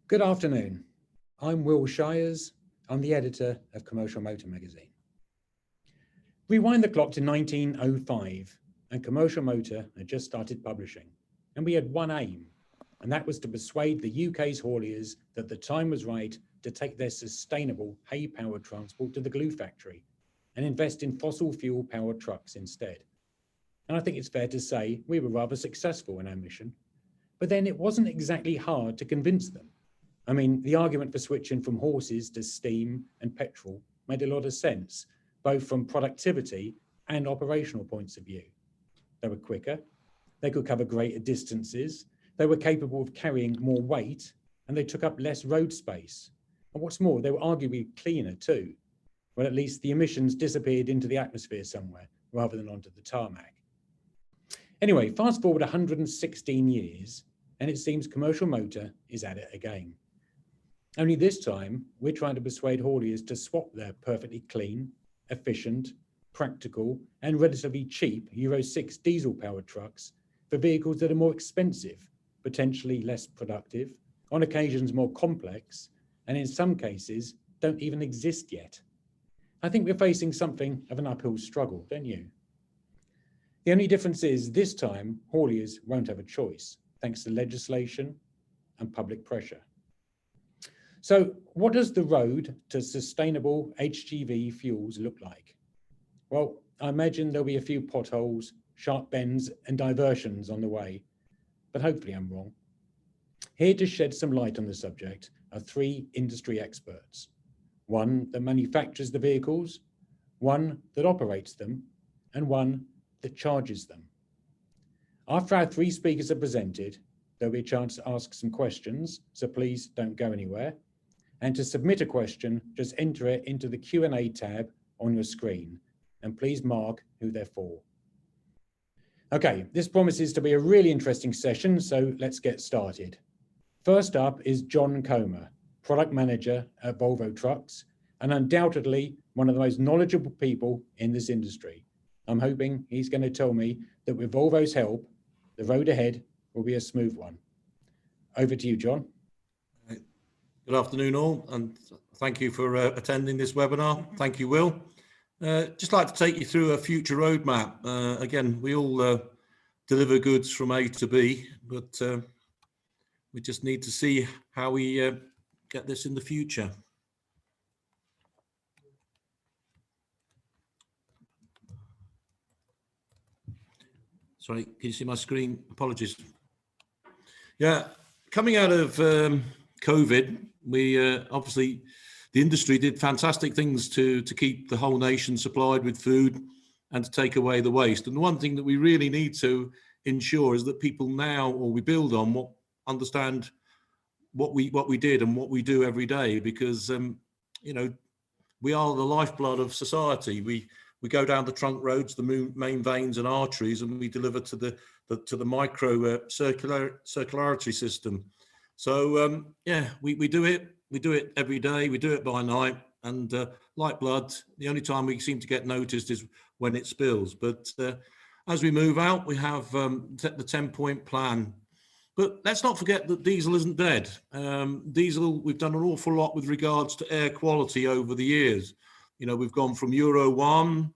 Good afternoon. I'm Will Shires. I'm the editor of Commercial Motor magazine. Rewind the clock to 1905 and Commercial Motor had just started publishing, and we had one aim, and that was to persuade the UK's hauliers that the time was right to take their sustainable hay-powered transport to the glue factory and invest in fossil fuel-powered trucks instead. And I think it's fair to say we were rather successful in our mission, but then it wasn't exactly hard to convince them. I mean, the argument for switching from horses to steam and petrol made a lot of sense, both from productivity and operational points of view. They were quicker, they could cover greater distances, they were capable of carrying more weight, and they took up less road space. And what's more, they were arguably cleaner too. Well, at least the emissions disappeared into the atmosphere somewhere rather than onto the tarmac. Anyway, fast forward 116 years, and it seems Commercial Motor is at it again. Only this time, we're trying to persuade hauliers to swap their perfectly clean, efficient, practical, and relatively cheap Euro 6 diesel-powered trucks for vehicles that are more expensive, potentially less productive, on occasions more complex, and in some cases, don't even exist yet. I think we're facing something of an uphill struggle, don't you? The only difference is this time, hauliers won't have a choice, thanks to legislation and public pressure. So what does the road to sustainable HGV fuels look like? Well, I imagine there'll be a few potholes, sharp bends and diversions on the way, but hopefully I'm wrong. Here to shed some light on the subject are three industry experts. One that manufactures the vehicles, one that operates them, and one that charges them. After our three speakers are presented, there'll be a chance to ask some questions, so please don't go anywhere. And to submit a question, just enter it into the Q&A tab on your screen, and please mark who they're for. Okay, this promises to be a really interesting session, so let's get started. First up is John Comer, Product Manager at Volvo Trucks, and undoubtedly one of the most knowledgeable people in this industry. I'm hoping he's going to tell me that with Volvo's help, the road ahead will be a smooth one. Over to you, John. Good afternoon all, and thank you for attending this webinar. Thank you, Will. Just like to take you through a future roadmap. Again, we all deliver goods from A to B, but we just need to see how we get this in the future. Sorry, can you see my screen? Apologies. Yeah, coming out of COVID, we obviously the industry did fantastic things to keep the whole nation supplied with food and to take away the waste. And the one thing that we really need to ensure is that people now, or we build on, understand what we did and what we do every day, because you know, we are the lifeblood of society. We go down the trunk roads, the main veins and arteries, and we deliver to the micro circularity system. So yeah, we do it every day, we do it by night, and like blood, the only time we seem to get noticed is when it spills. But as we move out, we have the 10-point plan. But let's not forget that diesel isn't dead. Diesel, we've done an awful lot with regards to air quality over the years. You know, we've gone from Euro 1,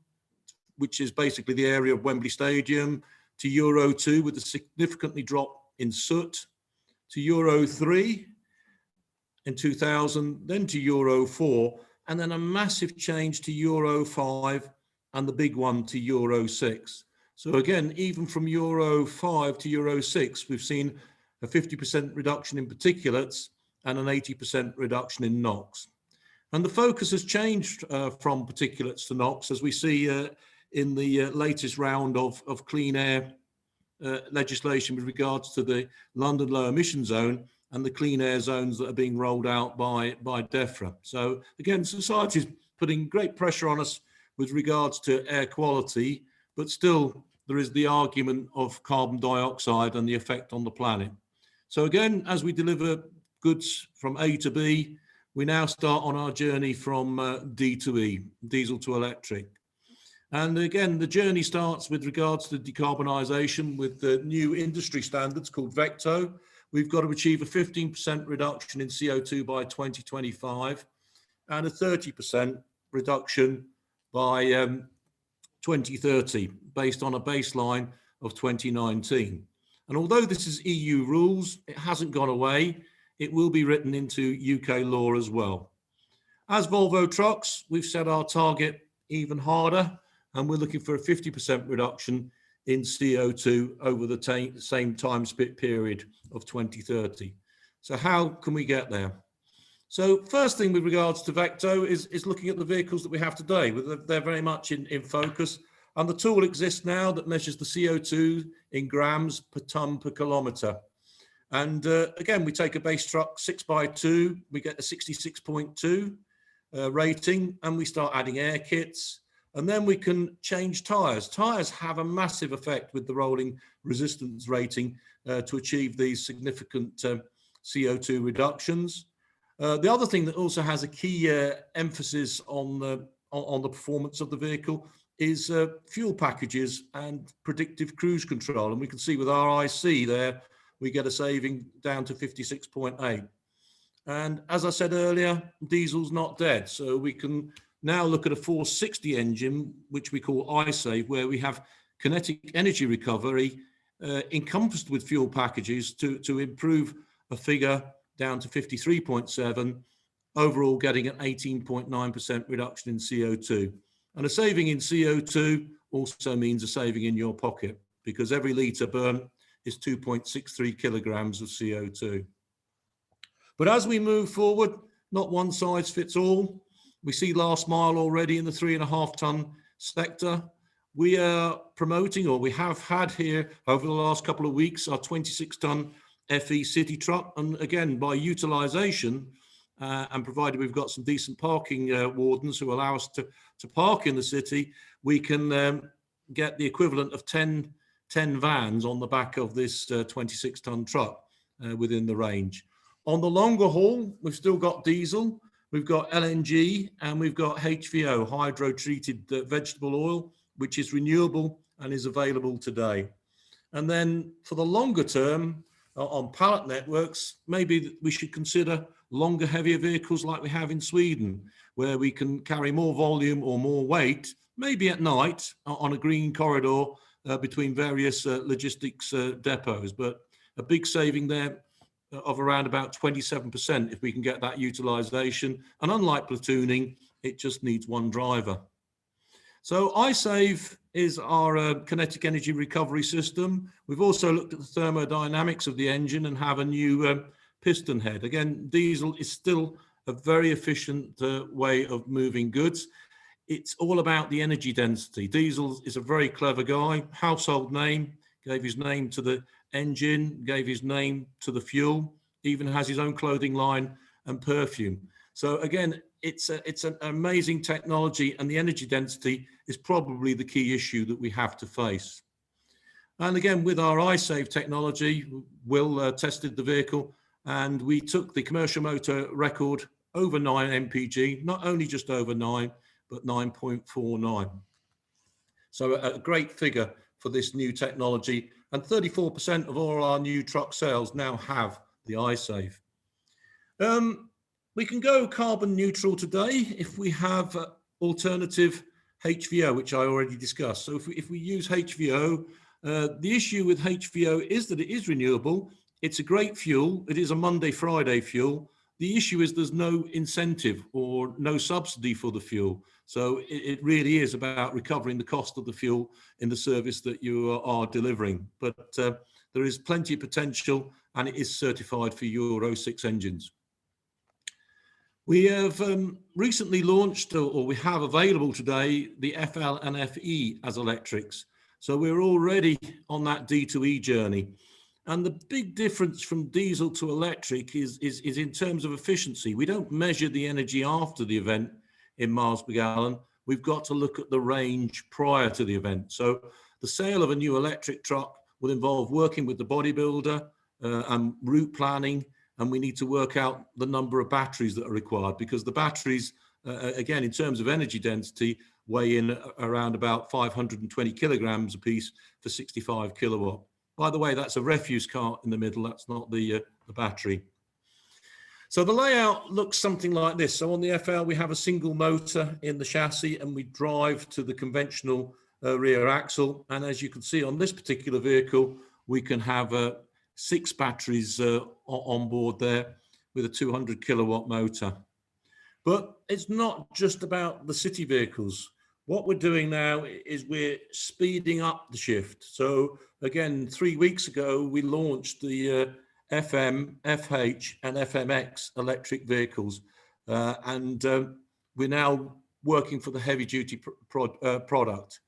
which is basically the area of Wembley Stadium, to Euro 2 with a significantly drop in soot, to Euro 3 in 2000, then to Euro 4, and then a massive change to Euro 5, and the big one to Euro 6. So again, even from Euro 5 to Euro 6, we've seen a 50% reduction in particulates and an 80% reduction in NOx. And the focus has changed from particulates to NOx, as we see in the latest round of clean air legislation with regards to the London Low Emission Zone and the clean air zones that are being rolled out by DEFRA. So again, society is putting great pressure on us with regards to air quality, but still there is the argument of carbon dioxide and the effect on the planet. So again, as we deliver goods from A to B, we now start on our journey from D to E, diesel to electric. And again, the journey starts with regards to decarbonisation with the new industry standards called VECTO, we've got to achieve a 15% reduction in CO2 by 2025 and a 30% reduction by 2030, based on a baseline of 2019. And although this is EU rules, it hasn't gone away. It will be written into UK law as well. As Volvo Trucks, we've set our target even harder, and we're looking for a 50% reduction in CO2 over the same time split period of 2030. So how can we get there? So first thing with regards to Vecto is looking at the vehicles that we have today. They're very much in focus, and the tool exists now that measures the CO2 in grams per tonne per kilometre. And again, we take a base truck 6x2, we get a 66.2 rating, and we start adding air kits, and then we can change tyres. Tyres have a massive effect with the rolling resistance rating to achieve these significant CO2 reductions. The other thing that also has a key emphasis on the performance of the vehicle is fuel packages and predictive cruise control. And we can see with our IC there, we get a saving down to 56.8. And as I said earlier, diesel's not dead. So we can now look at a 460 engine, which we call iSave, where we have kinetic energy recovery encompassed with fuel packages to improve a figure down to 53.7, overall getting an 18.9% reduction in CO2. And a saving in CO2 also means a saving in your pocket, because every litre burnt is 2.63 kilograms of CO2. But as we move forward, not one size fits all. We see last mile already in the 3.5 tonne sector. We are promoting, or we have had here over the last couple of weeks, our 26 tonne FE city truck. And again, by utilisation, and provided we've got some decent parking wardens who allow us to park in the city, we can get the equivalent of 10 vans on the back of this 26 tonne truck within the range. On the longer haul, we've still got diesel, we've got LNG, and we've got HVO, hydro-treated vegetable oil, which is renewable and is available today. And then for the longer term, on pallet networks, maybe we should consider longer, heavier vehicles like we have in Sweden, where we can carry more volume or more weight, maybe at night on a green corridor between various logistics depots. But a big saving there of around about 27% if we can get that utilisation. And unlike platooning, it just needs one driver. So iSave is our kinetic energy recovery system. We've also looked at the thermodynamics of the engine and have a new piston head. Again, diesel is still a very efficient way of moving goods. It's all about the energy density. Diesel is a very clever guy, household name, gave his name to the engine, gave his name to the fuel, even has his own clothing line and perfume. So again, it's an amazing technology, and the energy density is probably the key issue that we have to face. And again, with our iSave technology, Will tested the vehicle, and we took the commercial motor record over 9 mpg, not only just over 9, but 9.49. So a great figure for this new technology, and 34% of all our new truck sales now have the iSave. We can go carbon neutral today if we have alternative HVO, which I already discussed. So if we use HVO, the issue with HVO is that it is renewable. It's a great fuel. It is a Monday, Friday fuel. The issue is there's no incentive or no subsidy for the fuel. So it really is about recovering the cost of the fuel in the service that you are delivering. But there is plenty of potential, and it is certified for Euro 6 engines. We have recently launched, or we have available today, the FL and FE as electrics. So we're already on that D2E journey. And the big difference from diesel to electric is in terms of efficiency. We don't measure the energy after the event in miles per gallon. We've got to look at the range prior to the event. So the sale of a new electric truck will involve working with the bodybuilder and route planning, and we need to work out the number of batteries that are required, because the batteries, again, in terms of energy density, weigh in around about 520 kilograms a piece for 65 kilowatt. By the way, that's a refuse cart in the middle. That's not the battery. So the layout looks something like this. So on the FL, we have a single motor in the chassis, and we drive to the conventional rear axle. And as you can see on this particular vehicle, we can have 6 batteries on board there with a 200 kilowatt motor. But it's not just about the city vehicles. What we're doing now is we're speeding up the shift. So again, 3 weeks ago, we launched the FM, FH, and FMX electric vehicles. And we're now working for the heavy-duty product.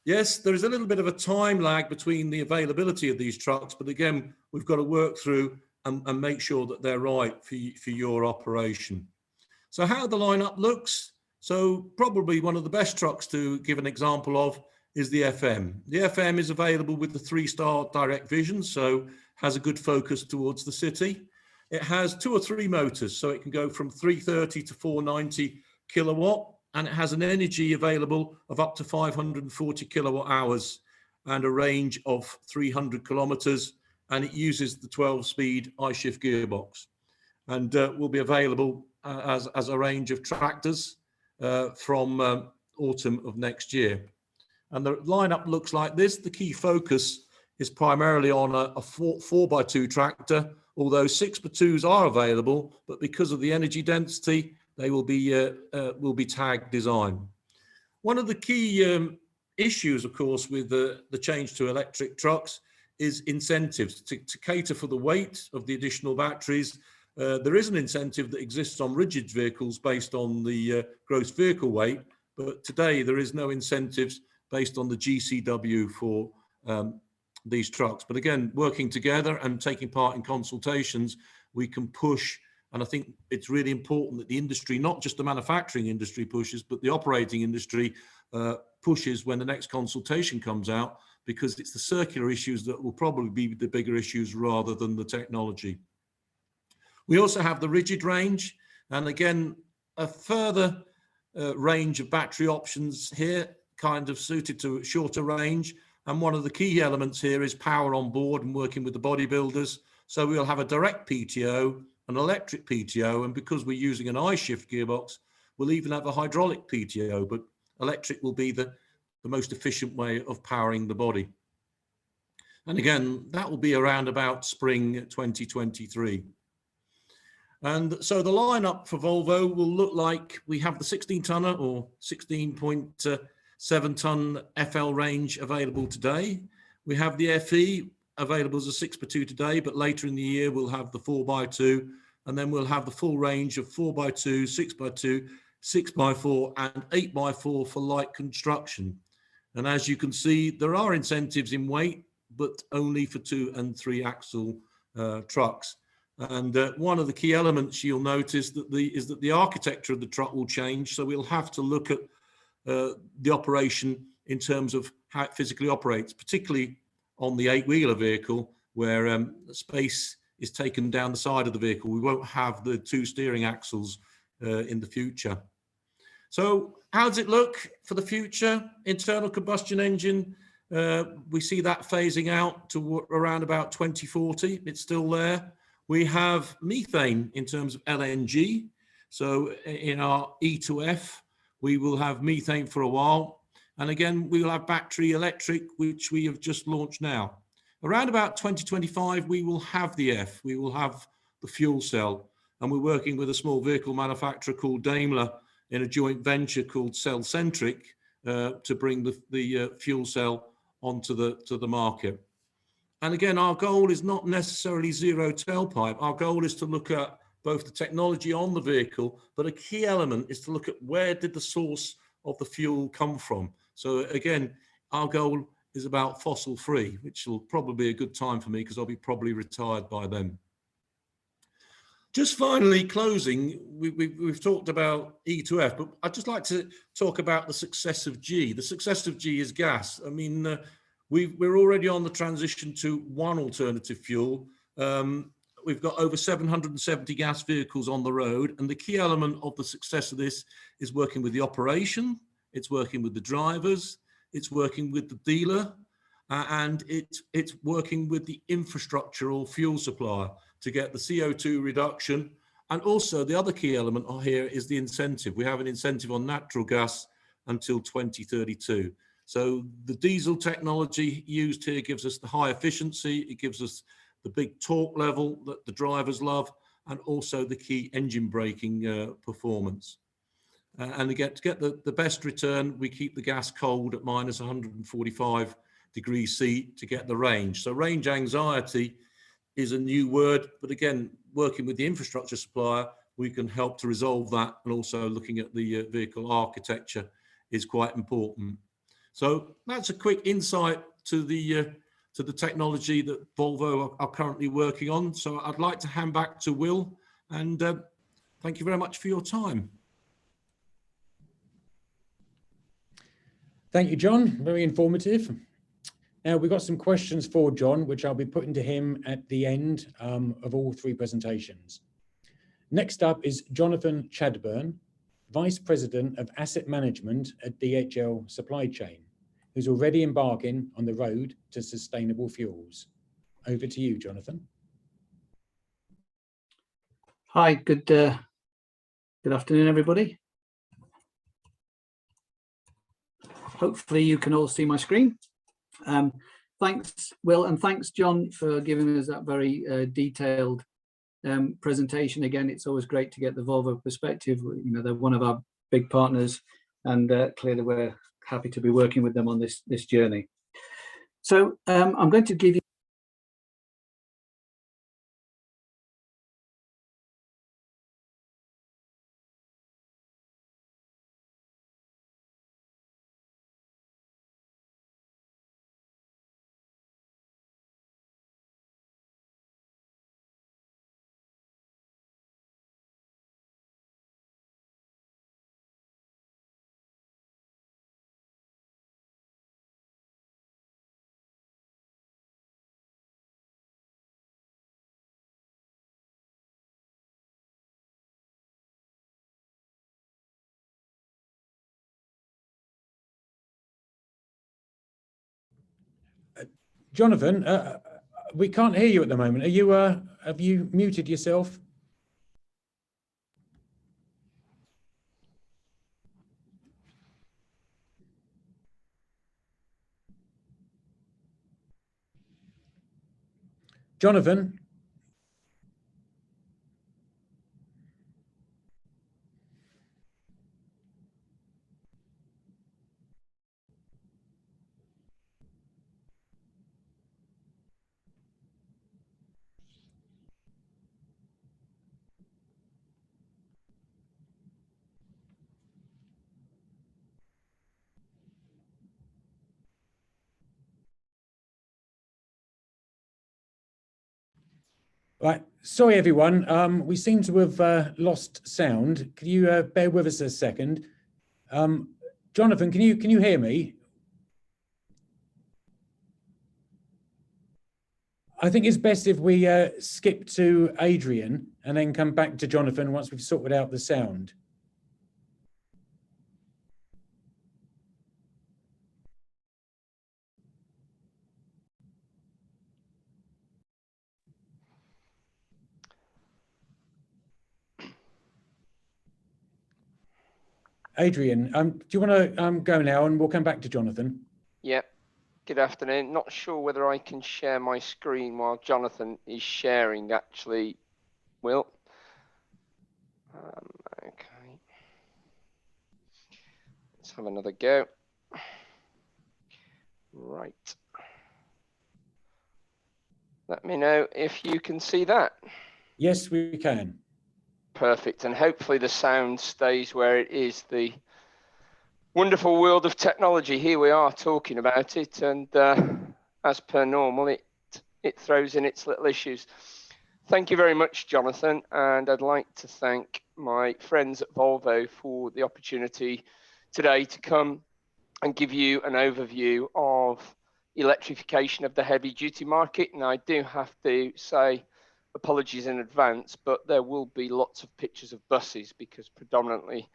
Yes, there is a little bit of a time lag between the availability of these trucks, but again, we've got to work through and make sure that they're right for your operation. So how the lineup looks. So probably one of the best trucks to give an example of is the FM. The FM is available with the 3-star direct vision, so has a good focus towards the city. It has 2 or 3 motors, so it can go from 330 to 490 kilowatt, and it has an energy available of up to 540 kilowatt hours and a range of 300 kilometers, and it uses the 12-speed I-Shift gearbox, and will be available as a range of tractors from autumn of next year. And the lineup looks like this. The key focus is primarily on a 4x2 tractor, although 6x2s are available, but because of the energy density, they will be tag design. One of the key issues, of course, with the change to electric trucks is incentives to cater for the weight of the additional batteries. There is an incentive that exists on rigid vehicles based on the gross vehicle weight, but today there is no incentives based on the GCW for these trucks. But again, working together and taking part in consultations, we can push. And I think it's really important that the industry, not just the manufacturing industry pushes, but the operating industry pushes when the next consultation comes out, because it's the circular issues that will probably be the bigger issues rather than the technology. We also have the rigid range, and again, a further range of battery options here, kind of suited to a shorter range. And one of the key elements here is power on board and working with the bodybuilders. So we'll have a direct PTO, an electric PTO, and because we're using an I-Shift gearbox, we'll even have a hydraulic PTO, but electric will be the most efficient way of powering the body. And again, that will be around about spring 2023. And so the lineup for Volvo will look like we have the 16-tonner or 16.7-ton FL range available today. We have the FE available as a 6x2 today, but later in the year we'll have the 4x2, and then we'll have the full range of 4x2, 6x2, 6x4, and 8x4 for light construction. And as you can see, there are incentives in weight, but only for 2 and 3 axle trucks. And one of the key elements you'll notice is that the architecture of the truck will change. So we'll have to look at the operation in terms of how it physically operates, particularly on the 8-wheeler vehicle, where space is taken down the side of the vehicle. We won't have the 2 steering axles in the future. So how does it look for the future? Internal combustion engine, we see that phasing out to around about 2040. It's still there. We have methane in terms of LNG. So in our E2F, we will have methane for a while. And again, we will have battery electric, which we have just launched now. Around about 2025, we will have the F. We will have the fuel cell. And we're working with a small vehicle manufacturer called Daimler in a joint venture called Cellcentric to bring the fuel cell onto the market. And again, our goal is not necessarily zero tailpipe. Our goal is to look at both the technology on the vehicle, but a key element is to look at where did the source of the fuel come from. So again, our goal is about fossil free, which will probably be a good time for me because I'll be probably retired by then. Just finally closing, we've talked about E2F, but I'd just like to talk about the success of G. The success of G is gas. I mean, we're already on the transition to one alternative fuel. We've got over 770 gas vehicles on the road. And the key element of the success of this is working with the operation. It's working with the drivers. It's working with the dealer. and it's working with the infrastructure or fuel supplier to get the CO2 reduction. And also the other key element here is the incentive. We have an incentive on natural gas until 2032. So the diesel technology used here gives us the high efficiency, it gives us the big torque level that the drivers love, and also the key engine braking performance. And again, to get the best return, we keep the gas cold at minus 145 degrees C to get the range. So range anxiety is a new word, but again, working with the infrastructure supplier, we can help to resolve that, and also looking at the vehicle architecture is quite important. So that's a quick insight to the technology that Volvo are currently working on. So I'd like to hand back to Will, and thank you very much for your time. Thank you, John. Very informative. Now, we've got some questions for John, which I'll be putting to him at the end of all three presentations. Next up is Jonathan Chadburn, Vice President of Asset Management at DHL Supply Chain, who's already embarking on the road to sustainable fuels. Over to you, Jonathan. Hi, good afternoon, everybody. Hopefully you can all see my screen. Thanks, Will, and thanks, John, for giving us that very detailed presentation. Again, it's always great to get the Volvo perspective. You know, they're one of our big partners, and clearly we're happy to be working with them on this journey. So I'm going to give you Jonathan, we can't hear you at the moment. Are you, have you muted yourself? Jonathan? Right, sorry everyone, we seem to have lost sound. Can you bear with us a second? Jonathan, can you hear me? I think it's best if we skip to Adrian and then come back to Jonathan once we've sorted out the sound. Adrian, do you want to go now, and we'll come back to Jonathan? Yep. Good afternoon. Not sure whether I can share my screen while Jonathan is sharing, actually, Will. Okay. Let's have another go. Right. Let me know if you can see that. Yes, we can. Perfect. And hopefully the sound stays where it is. The wonderful world of technology. Here we are talking about it, and as per normal, it throws in its little issues. Thank you very much, Jonathan, and I'd like to thank my friends at Volvo for the opportunity today to come and give you an overview of electrification of the heavy duty market. And I do have to say apologies in advance, but there will be lots of pictures of buses, because predominantly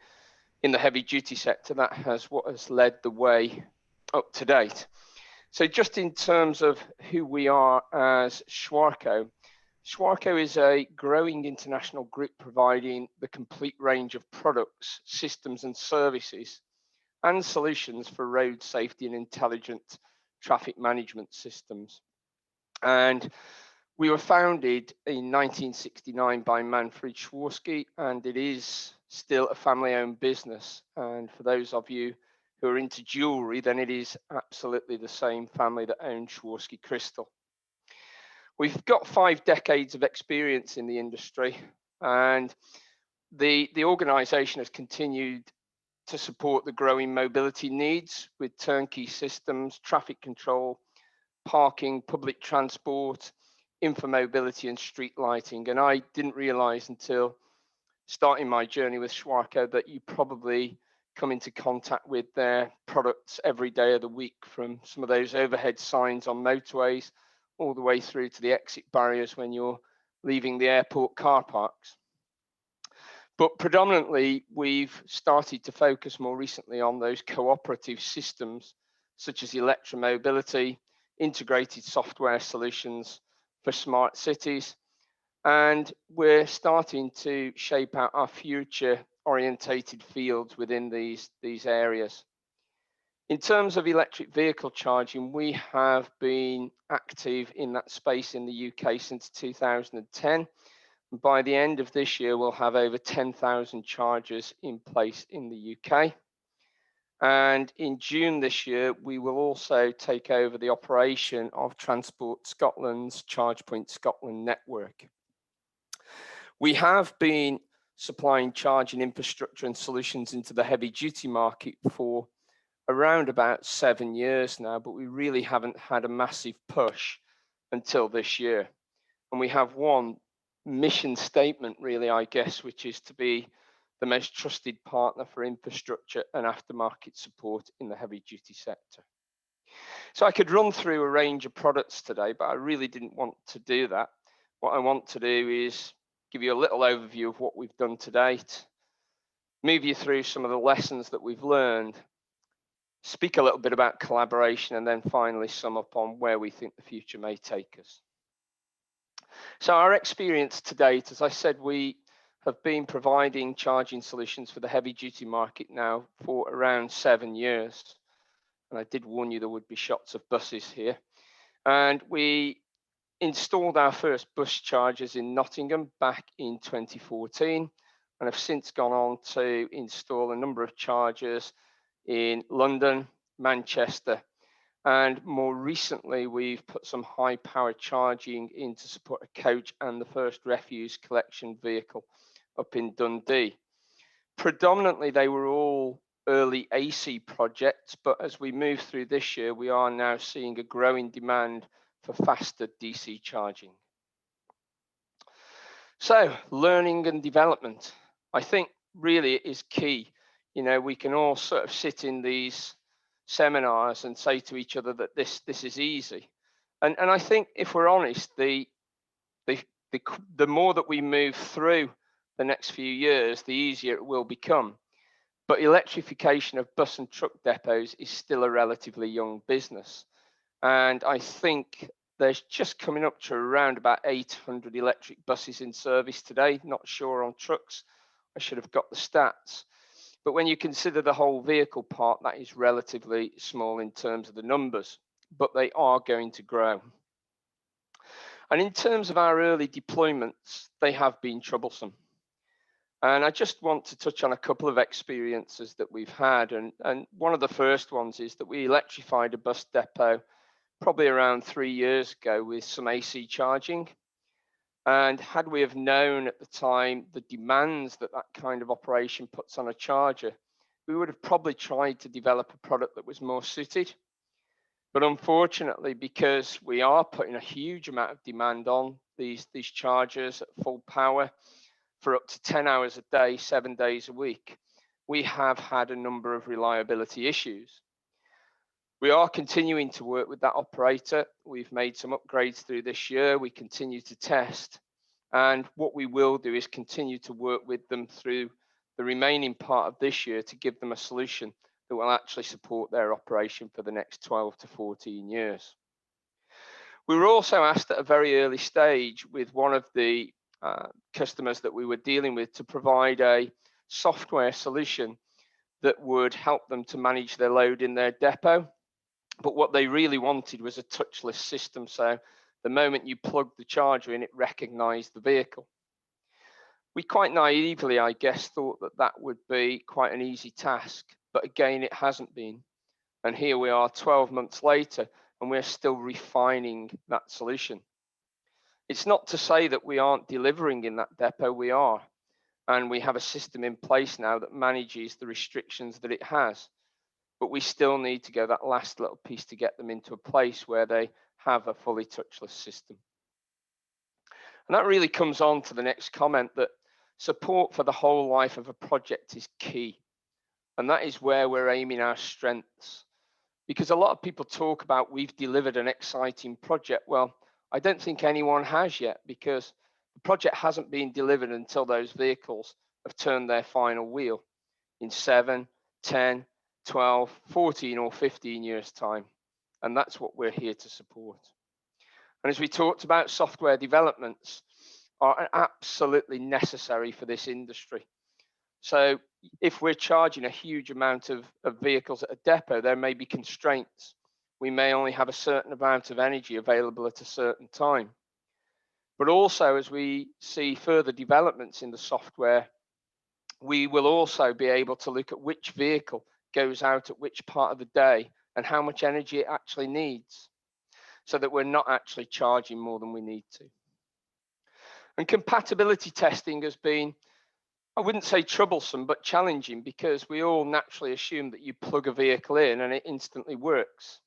in the heavy duty sector, that has what has led the way up to date. So just in terms of who we are as Schwarco, Schwarco is a growing international group providing the complete range of products, systems and services and solutions for road safety and intelligent traffic management systems. And we were founded in 1969 by Manfred Schwarsky, and it is still a family-owned business. And for those of you who are into jewelry, then it is absolutely the same family that owned Schwarsky Crystal. We've got 5 decades of experience in the industry, and the organization has continued to support the growing mobility needs with turnkey systems, traffic control, parking, public transport, infomobility and street lighting. And I didn't realize until starting my journey with Schwarco that you probably come into contact with their products every day of the week, from some of those overhead signs on motorways all the way through to the exit barriers when you're leaving the airport car parks. But predominantly, we've started to focus more recently on those cooperative systems, such as electromobility, integrated software solutions for smart cities. And we're starting to shape out our future orientated fields within these areas. In terms of electric vehicle charging, we have been active in that space in the UK since 2010. By the end of this year, we'll have over 10,000 chargers in place in the UK. And in June this year, we will also take over the operation of Transport Scotland's ChargePoint Scotland network. We have been supplying charging infrastructure and solutions into the heavy duty market for around about 7 years now, but we really haven't had a massive push until this year. And we have one mission statement, really, I guess, which is to be the most trusted partner for infrastructure and aftermarket support in the heavy duty sector. So I could run through a range of products today, but I really didn't want to do that. What I want to do is give you a little overview of what we've done to date, move you through some of the lessons that we've learned, speak a little bit about collaboration, and then finally sum up on where we think the future may take us. So our experience to date, as I said, we have been providing charging solutions for the heavy duty market now for around 7 years. And I did warn you there would be shots of buses here. And we installed our first bus chargers in Nottingham back in 2014, and have since gone on to install a number of chargers in London, Manchester, and more recently we've put some high power charging in to support a coach and the first refuse collection vehicle up in Dundee. Predominantly they were all early AC projects, but as we move through this year, we are now seeing a growing demand for faster DC charging. So learning and development, I think really it is key. You know, we can all sort of sit in these seminars and say to each other that this is easy. And I think if we're honest, the more that we move through the next few years, the easier it will become. But electrification of bus and truck depots is still a relatively young business. And I think there's just coming up to around about 800 electric buses in service today. Not sure on trucks. I should have got the stats. But when you consider the whole vehicle part, that is relatively small in terms of the numbers, but they are going to grow. And in terms of our early deployments, they have been troublesome. And I just want to touch on a couple of experiences that we've had. And one of the first ones is that we electrified a bus depot probably around 3 years ago with some AC charging. And had we have known at the time the demands that that kind of operation puts on a charger, we would have probably tried to develop a product that was more suited. But unfortunately, because we are putting a huge amount of demand on these chargers at full power for up to 10 hours a day, 7 days a week, we have had a number of reliability issues. We are continuing to work with that operator. We've made some upgrades through this year. We continue to test. And what we will do is continue to work with them through the remaining part of this year to give them a solution that will actually support their operation for the next 12 to 14 years. We were also asked at a very early stage with one of the customers that we were dealing with to provide a software solution that would help them to manage their load in their depot. But what they really wanted was a touchless system. So the moment you plugged the charger in, it recognized the vehicle. We quite naively, I guess, thought that that would be quite an easy task. But again, it hasn't been. And here we are 12 months later, and we're still refining that solution. It's not to say that we aren't delivering in that depot, we are. And we have a system in place now that manages the restrictions that it has. But we still need to go that last little piece to get them into a place where they have a fully touchless system. And that really comes on to the next comment, that support for the whole life of a project is key. And that is where we're aiming our strengths. Because a lot of people talk about we've delivered an exciting project. Well, I don't think anyone has yet, because the project hasn't been delivered until those vehicles have turned their final wheel in 7, 10, 12, 14 or 15 years time. And that's what we're here to support. And as we talked about, software developments are absolutely necessary for this industry. So if we're charging a huge amount of vehicles at a depot, there may be constraints. We may only have a certain amount of energy available at a certain time. But also, as we see further developments in the software, we will also be able to look at which vehicle goes out at which part of the day and how much energy it actually needs, so that we're not actually charging more than we need to. And compatibility testing has been, I wouldn't say troublesome, but challenging, because we all naturally assume that you plug a vehicle in and it instantly works.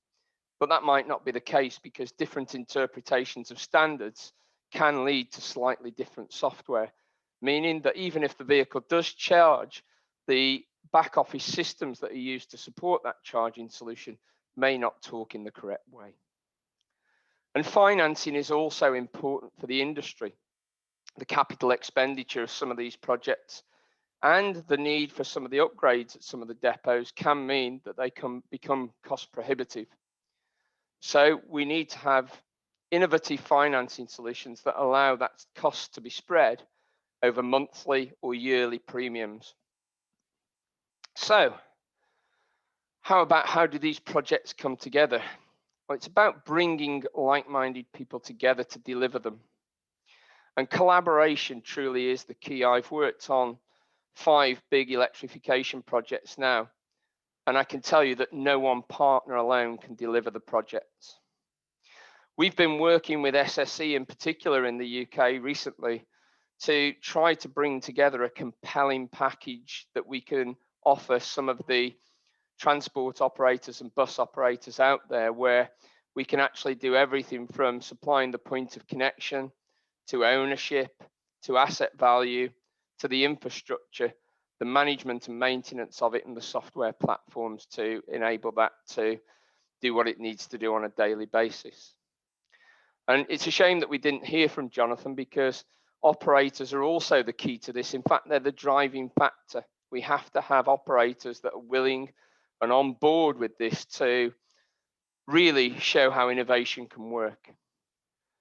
But that might not be the case, because different interpretations of standards can lead to slightly different software, meaning that even if the vehicle does charge, the back office systems that are used to support that charging solution may not talk in the correct way. And financing is also important for the industry. The capital expenditure of some of these projects and the need for some of the upgrades at some of the depots can mean that they can become cost prohibitive. So we need to have innovative financing solutions that allow that cost to be spread over monthly or yearly premiums. So how do these projects come together? Well, it's about bringing like-minded people together to deliver them. And collaboration truly is the key. I've worked on 5 big electrification projects now, and I can tell you that no one partner alone can deliver the projects. We've been working with SSE in particular in the UK recently to try to bring together a compelling package that we can offer some of the transport operators and bus operators out there, where we can actually do everything from supplying the point of connection, to ownership, to asset value, to the infrastructure, the management and maintenance of it, and the software platforms to enable that to do what it needs to do on a daily basis. And it's a shame that we didn't hear from Jonathan, because operators are also the key to this. In fact, they're the driving factor. We have to have operators that are willing and on board with this to really show how innovation can work.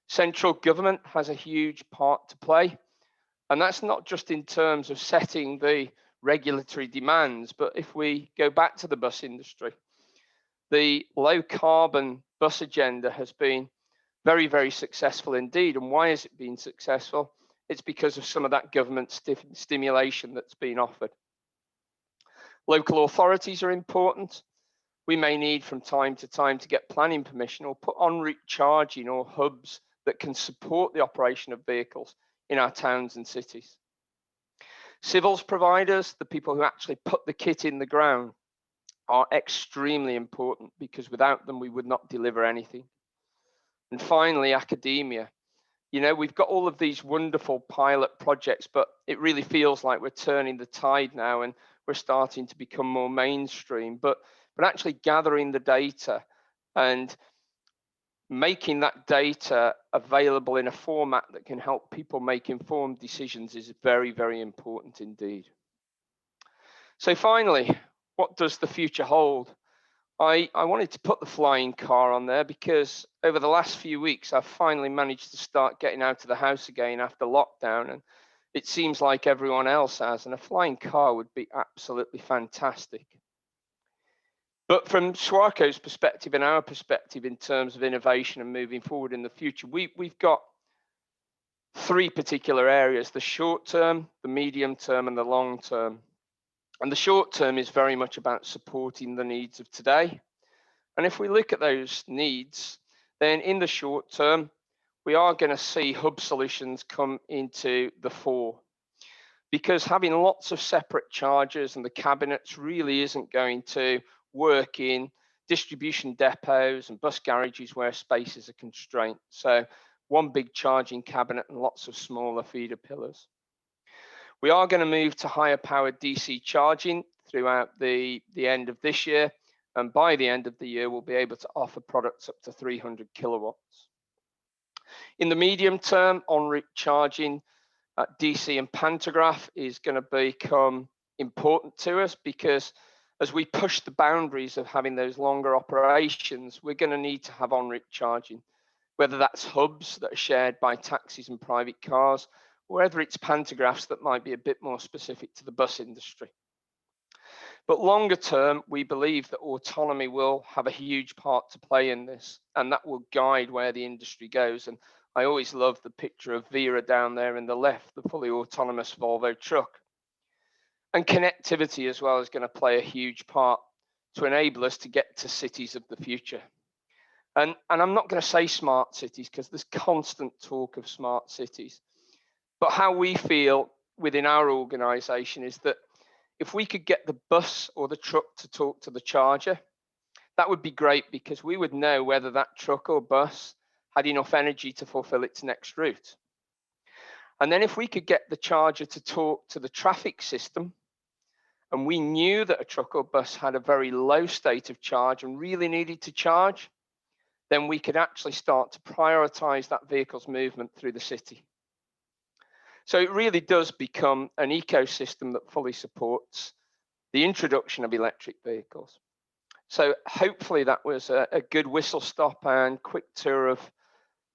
Central government has a huge part to play, and that's not just in terms of setting the regulatory demands, but if we go back to the bus industry, the low carbon bus agenda has been very, very successful indeed. And why has it been successful? It's because of some of that government stimulation that's been offered. Local authorities are important. We may need from time to time to get planning permission or put en route charging or hubs that can support the operation of vehicles in our towns and cities. Civils providers, the people who actually put the kit in the ground, are extremely important, because without them we would not deliver anything. And finally, academia. You know, we've got all of these wonderful pilot projects, but it really feels like we're turning the tide now and we're starting to become more mainstream. But actually gathering the data and making that data available in a format that can help people make informed decisions is very, very important indeed. So finally, what does the future hold? I wanted to put the flying car on there because over the last few weeks, I've finally managed to start getting out of the house again after lockdown, and it seems like everyone else has, and a flying car would be absolutely fantastic. But from Swarco's perspective and our perspective in terms of innovation and moving forward in the future, we've got three particular areas: the short term, the medium term, and the long term. And the short term is very much about supporting the needs of today. And if we look at those needs, then in the short term, we are going to see hub solutions come into the fore, because having lots of separate chargers and the cabinets really isn't going to work in distribution depots and bus garages where space is a constraint. So one big charging cabinet and lots of smaller feeder pillars. We are going to move to higher powered DC charging throughout the end of this year. And by the end of the year, we'll be able to offer products up to 300 kilowatts. In the medium term, en route charging, DC and pantograph is going to become important to us, because as we push the boundaries of having those longer operations, we're going to need to have en route charging, whether that's hubs that are shared by taxis and private cars, or whether it's pantographs that might be a bit more specific to the bus industry. But longer term, we believe that autonomy will have a huge part to play in this, and that will guide where the industry goes. And I always love the picture of Vera down there in the left, the fully autonomous Volvo truck. And connectivity as well is going to play a huge part to enable us to get to cities of the future. And I'm not going to say smart cities, because there's constant talk of smart cities. But how we feel within our organization is that if we could get the bus or the truck to talk to the charger, that would be great, because we would know whether that truck or bus had enough energy to fulfill its next route. And then if we could get the charger to talk to the traffic system, and we knew that a truck or bus had a very low state of charge and really needed to charge, then we could actually start to prioritize that vehicle's movement through the city. So it really does become an ecosystem that fully supports the introduction of electric vehicles. So hopefully that was a good whistle stop and quick tour of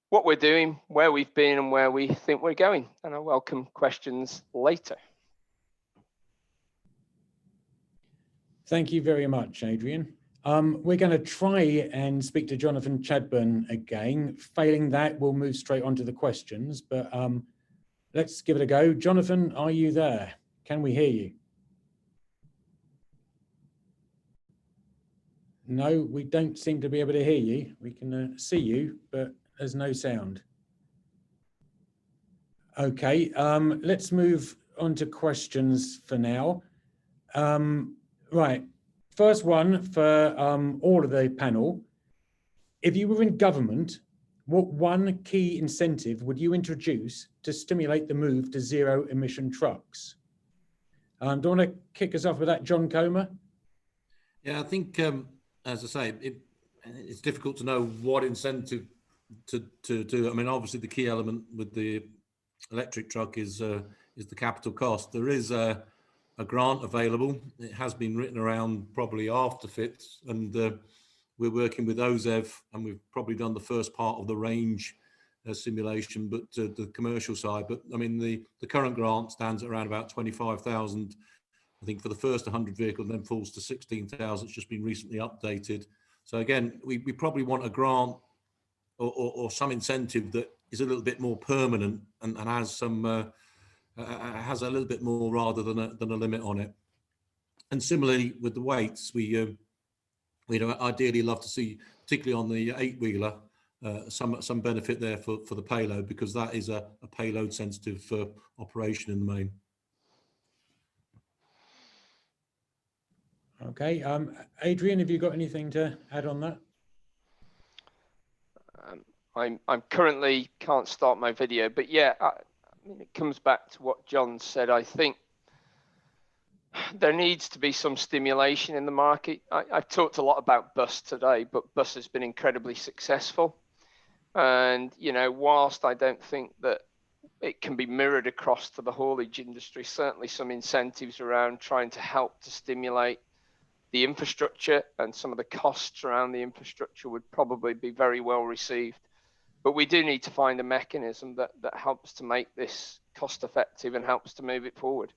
what we're doing, where we've been, and where we think we're going. And I welcome questions later. Thank you very much, Adrian. We're going to try and speak to Jonathan Chadburn again. Failing that, we'll move straight on to the questions, but let's give it a go. Jonathan, are you there? Can we hear you? No, we don't seem to be able to hear you. We can see you, but there's no sound. Okay, let's move on to questions for now. Right, first one for all of the panel. If you were in government, what one key incentive would you introduce to stimulate the move to zero emission trucks? Do you want to kick us off with that, John Comer? Yeah, I think, as I say, it's difficult to know what incentive to do. I mean, obviously the key element with the electric truck is the capital cost. There is a grant available. It has been written around probably after fits, and we're working with OZEV, and we've probably done the first part of the range simulation, but the commercial side. But I mean, the current grant stands at around about 25,000, I think, for the first 100 vehicles, and then falls to 16,000. It's just been recently updated. So again, we probably want a grant or some incentive that is a little bit more permanent and has some has a little bit more rather than a limit on it. And similarly with the weights, we ideally love to see, particularly on the 8-wheeler, some benefit there for the payload, because that is a payload sensitive operation in the main. Okay, Adrian, have you got anything to add on that? I'm currently can't start my video, but yeah, I mean, it comes back to what John said. I think there needs to be some stimulation in the market. I've talked a lot about bus today, but bus has been incredibly successful. And, you know, whilst I don't think that it can be mirrored across to the haulage industry, certainly some incentives around trying to help to stimulate the infrastructure and some of the costs around the infrastructure would probably be very well received. But we do need to find a mechanism that helps to make this cost effective and helps to move it forward.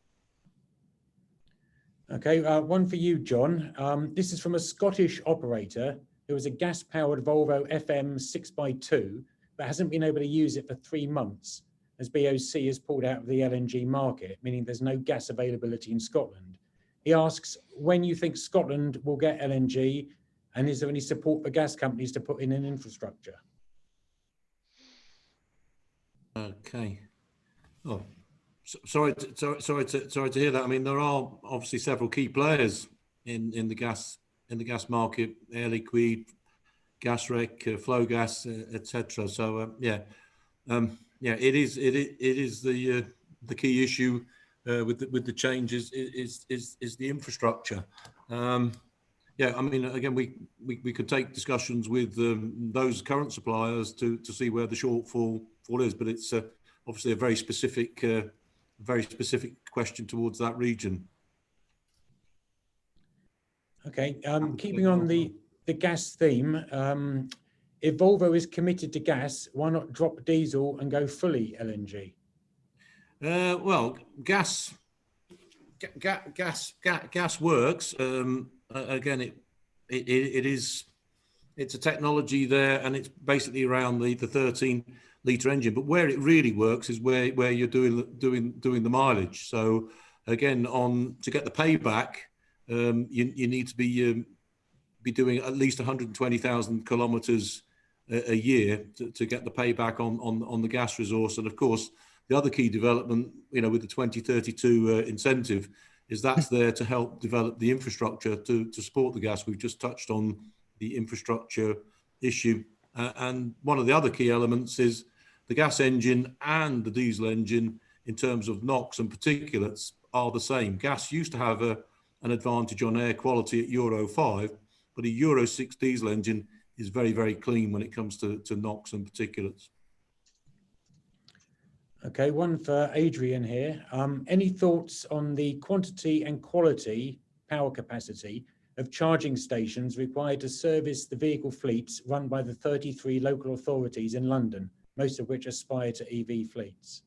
Okay, one for you, John. This is from a Scottish operator who has a gas-powered Volvo FM 6x2, but hasn't been able to use it for 3 months as BOC has pulled out of the LNG market, meaning there's no gas availability in Scotland. He asks when you think Scotland will get LNG, and is there any support for gas companies to put in an infrastructure? Okay. Oh, sorry to hear that. I mean, there are obviously several key players in the gas market: Air Liquide, Gasrec, Flow Gas, etc. So yeah, it is the key issue with the changes is the infrastructure. Yeah, I mean, again, we could take discussions with those current suppliers to see where the shortfall is, but it's obviously a very specific question towards that region. Okay, keeping on the gas theme, if Volvo is committed to gas, why not drop diesel and go fully LNG? Well, gas works. Again, it's a technology there, and it's basically around the 13-litre engine. But where it really works is where you're doing the mileage. So again, to get the payback, you need to be doing at least 120,000 kilometres a year to get the payback on the gas resource. And of course, the other key development, with the 2032 incentive, is that's there to help develop the infrastructure to support the gas. We've just touched on the infrastructure issue. And one of the other key elements is the gas engine and the diesel engine in terms of NOx and particulates are the same. Gas used to have an advantage on air quality at Euro 5, but a Euro 6 diesel engine is very, very clean when it comes to NOx and particulates. Okay, one for Adrian here. Any thoughts on the quantity and quality, power capacity, of charging stations required to service the vehicle fleets run by the 33 local authorities in London, most of which aspire to EV fleets?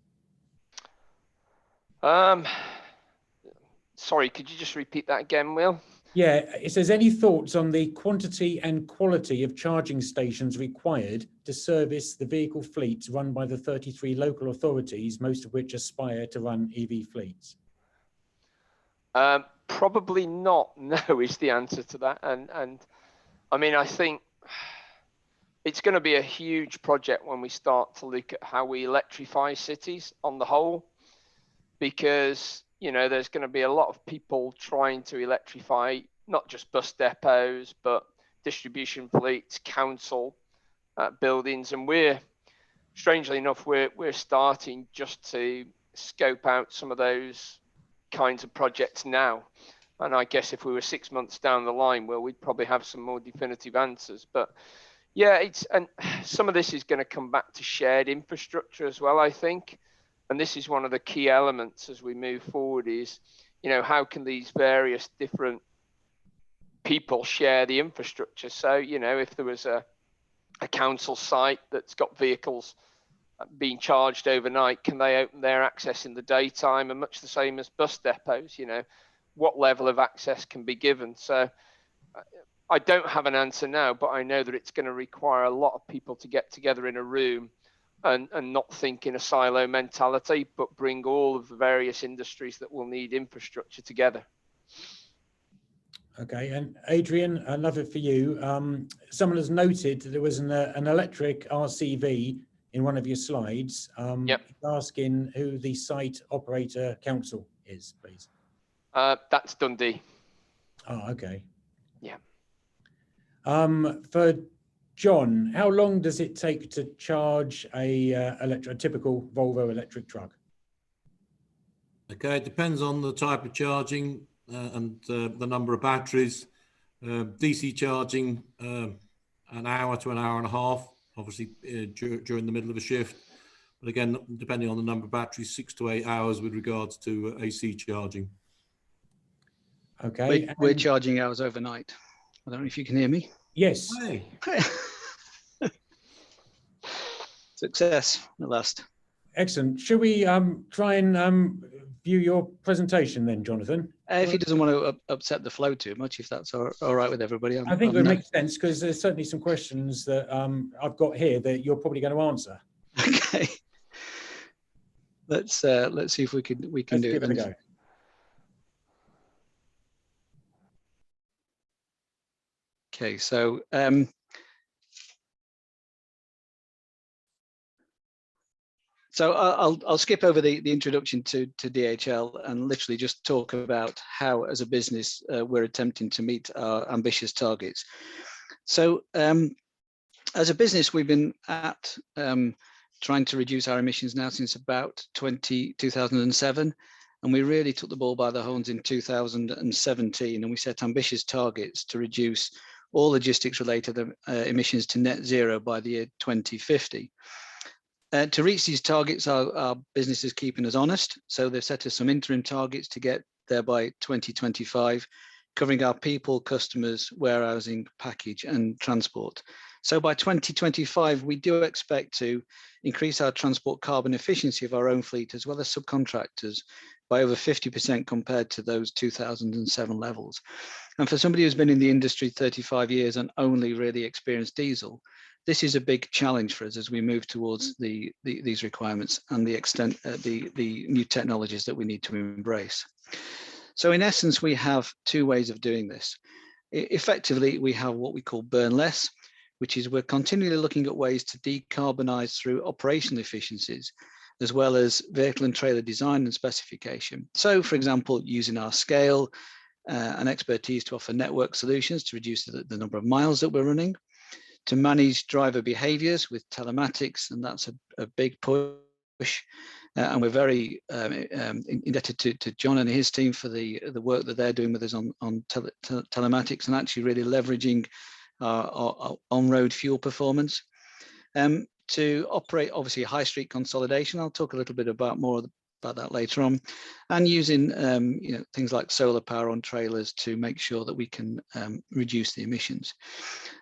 Sorry, could you just repeat that again, Will? Yeah, it says, any thoughts on the quantity and quality of charging stations required to service the vehicle fleets run by the 33 local authorities, most of which aspire to run EV fleets? Probably not, no, is the answer to that. And I mean, I think it's going to be a huge project when we start to look at how we electrify cities on the whole, because there's going to be a lot of people trying to electrify not just bus depots, but distribution fleets, council buildings. And strangely enough, we're starting just to scope out some of those kinds of projects now. And I guess if we were 6 months down the line, well, we'd probably have some more definitive answers. But yeah, and some of this is going to come back to shared infrastructure as well, I think. And this is one of the key elements as we move forward is, how can these various different people share the infrastructure? So, if there was a council site that's got vehicles being charged overnight, can they open their access in the daytime? And much the same as bus depots, what level of access can be given? So I don't have an answer now, but I know that it's going to require a lot of people to get together in a room and not think in a silo mentality, but bring all of the various industries that will need infrastructure together. Okay, and Adrian, another for you. Someone has noted that there was an electric RCV in one of your slides. Yep. Asking who the site operator council is, please. That's Dundee. Oh, okay. Yeah. For John, how long does it take to charge a typical Volvo electric truck? Okay, it depends on the type of charging and the number of batteries. DC charging, an hour to an hour and a half, obviously during the middle of a shift. But again, depending on the number of batteries, 6 to 8 hours with regards to AC charging. Okay. We're and charging ours overnight. I don't know if you can hear me. yes. Hey. Success at last. Excellent. Should we try and view your presentation then, Jonathan? If he doesn't want to upset the flow too much, if that's all right with everybody. I think it would make sense because there's certainly some questions that I've got here that you're probably going to answer. Okay. Let's see if we can Let's do give it a go. Okay, so I'll skip over the introduction to DHL and literally just talk about how, as a business, we're attempting to meet our ambitious targets. So as a business, we've been at trying to reduce our emissions now since about 2007. And we really took the ball by the horns in 2017, and we set ambitious targets to reduce all logistics related emissions to net zero by the year 2050. To reach these targets, our business is keeping us honest. So they've set us some interim targets to get there by 2025, covering our people, customers, warehousing, package, and transport. So by 2025, we do expect to increase our transport carbon efficiency of our own fleet, as well as subcontractors, by over 50% compared to those 2007 levels. And for somebody who's been in the industry 35 years and only really experienced diesel, this is a big challenge for us as we move towards these requirements and the extent the new technologies that we need to embrace. So in essence, we have two ways of doing this. Effectively, we have what we call burn less, which is we're continually looking at ways to decarbonize through operational efficiencies, as well as vehicle and trailer design and specification. So for example, using our scale and expertise to offer network solutions to reduce the number of miles that we're running, to manage driver behaviors with telematics, and that's a big push. And we're very indebted to John and his team for the work that they're doing with us on telematics and actually really leveraging our on-road fuel performance. To operate, obviously, high street consolidation. I'll talk a little bit about that later on, and using things like solar power on trailers to make sure that we can reduce the emissions.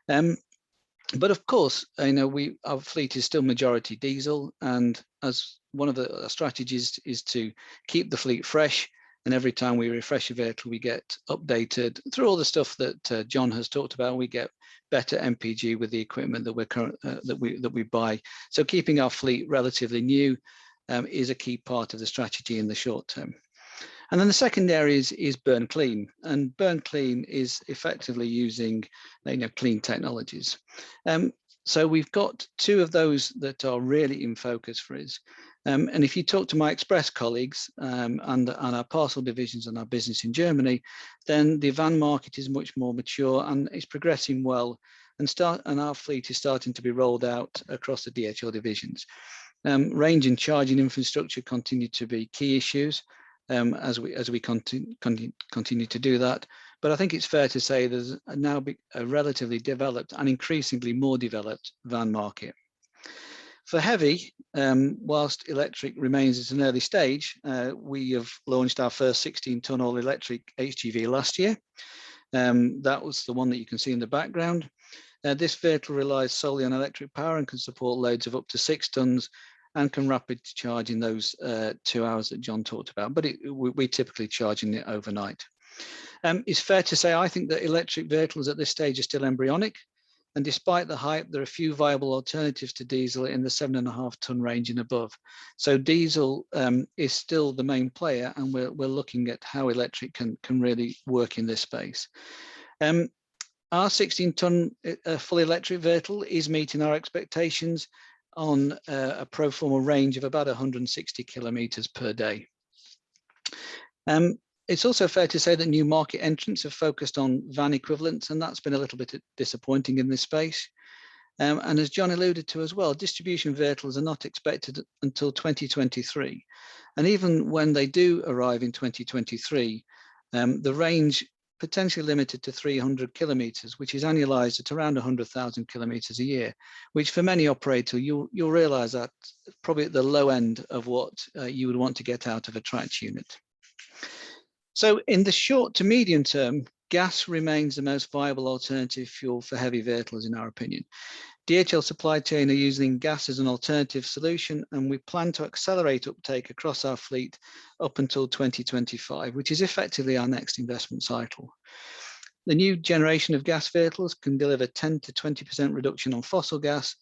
But of course, our fleet is still majority diesel, and as one of the strategies is to keep the fleet fresh. And every time we refresh a vehicle, we get updated through all the stuff that John has talked about. We get better MPG with the equipment that that we buy. So keeping our fleet relatively new is a key part of the strategy in the short term. And then the second area is burn clean, and burn clean is effectively using clean technologies. So we've got two of those that are really in focus for us. And if you talk to my express colleagues and our parcel divisions and our business in Germany, then the van market is much more mature and it's progressing well, and our fleet is starting to be rolled out across the DHL divisions. Range and charging infrastructure continue to be key issues as we continue to do that. But I think it's fair to say there's now a relatively developed and increasingly more developed van market. For heavy, whilst electric remains at an early stage, we have launched our first 16-ton all-electric HGV last year. That was the one that you can see in the background. This vehicle relies solely on electric power and can support loads of up to 6 tons and can rapid charge in those 2 hours that John talked about, but we typically charge in it overnight. It's fair to say I think that electric vehicles at this stage are still embryonic, and despite the hype, there are a few viable alternatives to diesel in the 7.5 ton range and above. So diesel is still the main player, and we're looking at how electric can really work in this space. Our 16-ton fully electric vehicle is meeting our expectations on a pro forma range of about 160 kilometers per day. It's also fair to say that new market entrants have focused on van equivalents, and that's been a little bit disappointing in this space. And as John alluded to as well, distribution vehicles are not expected until 2023. And even when they do arrive in 2023, the range potentially limited to 300 kilometers, which is annualized at around 100,000 kilometers a year, which for many operators, you'll realize that probably at the low end of what you would want to get out of a tracked unit. So in the short to medium term, gas remains the most viable alternative fuel for heavy vehicles, in our opinion. DHL supply chain are using gas as an alternative solution, and we plan to accelerate uptake across our fleet up until 2025, which is effectively our next investment cycle. The new generation of gas vehicles can deliver 10 to 20% reduction on fossil gas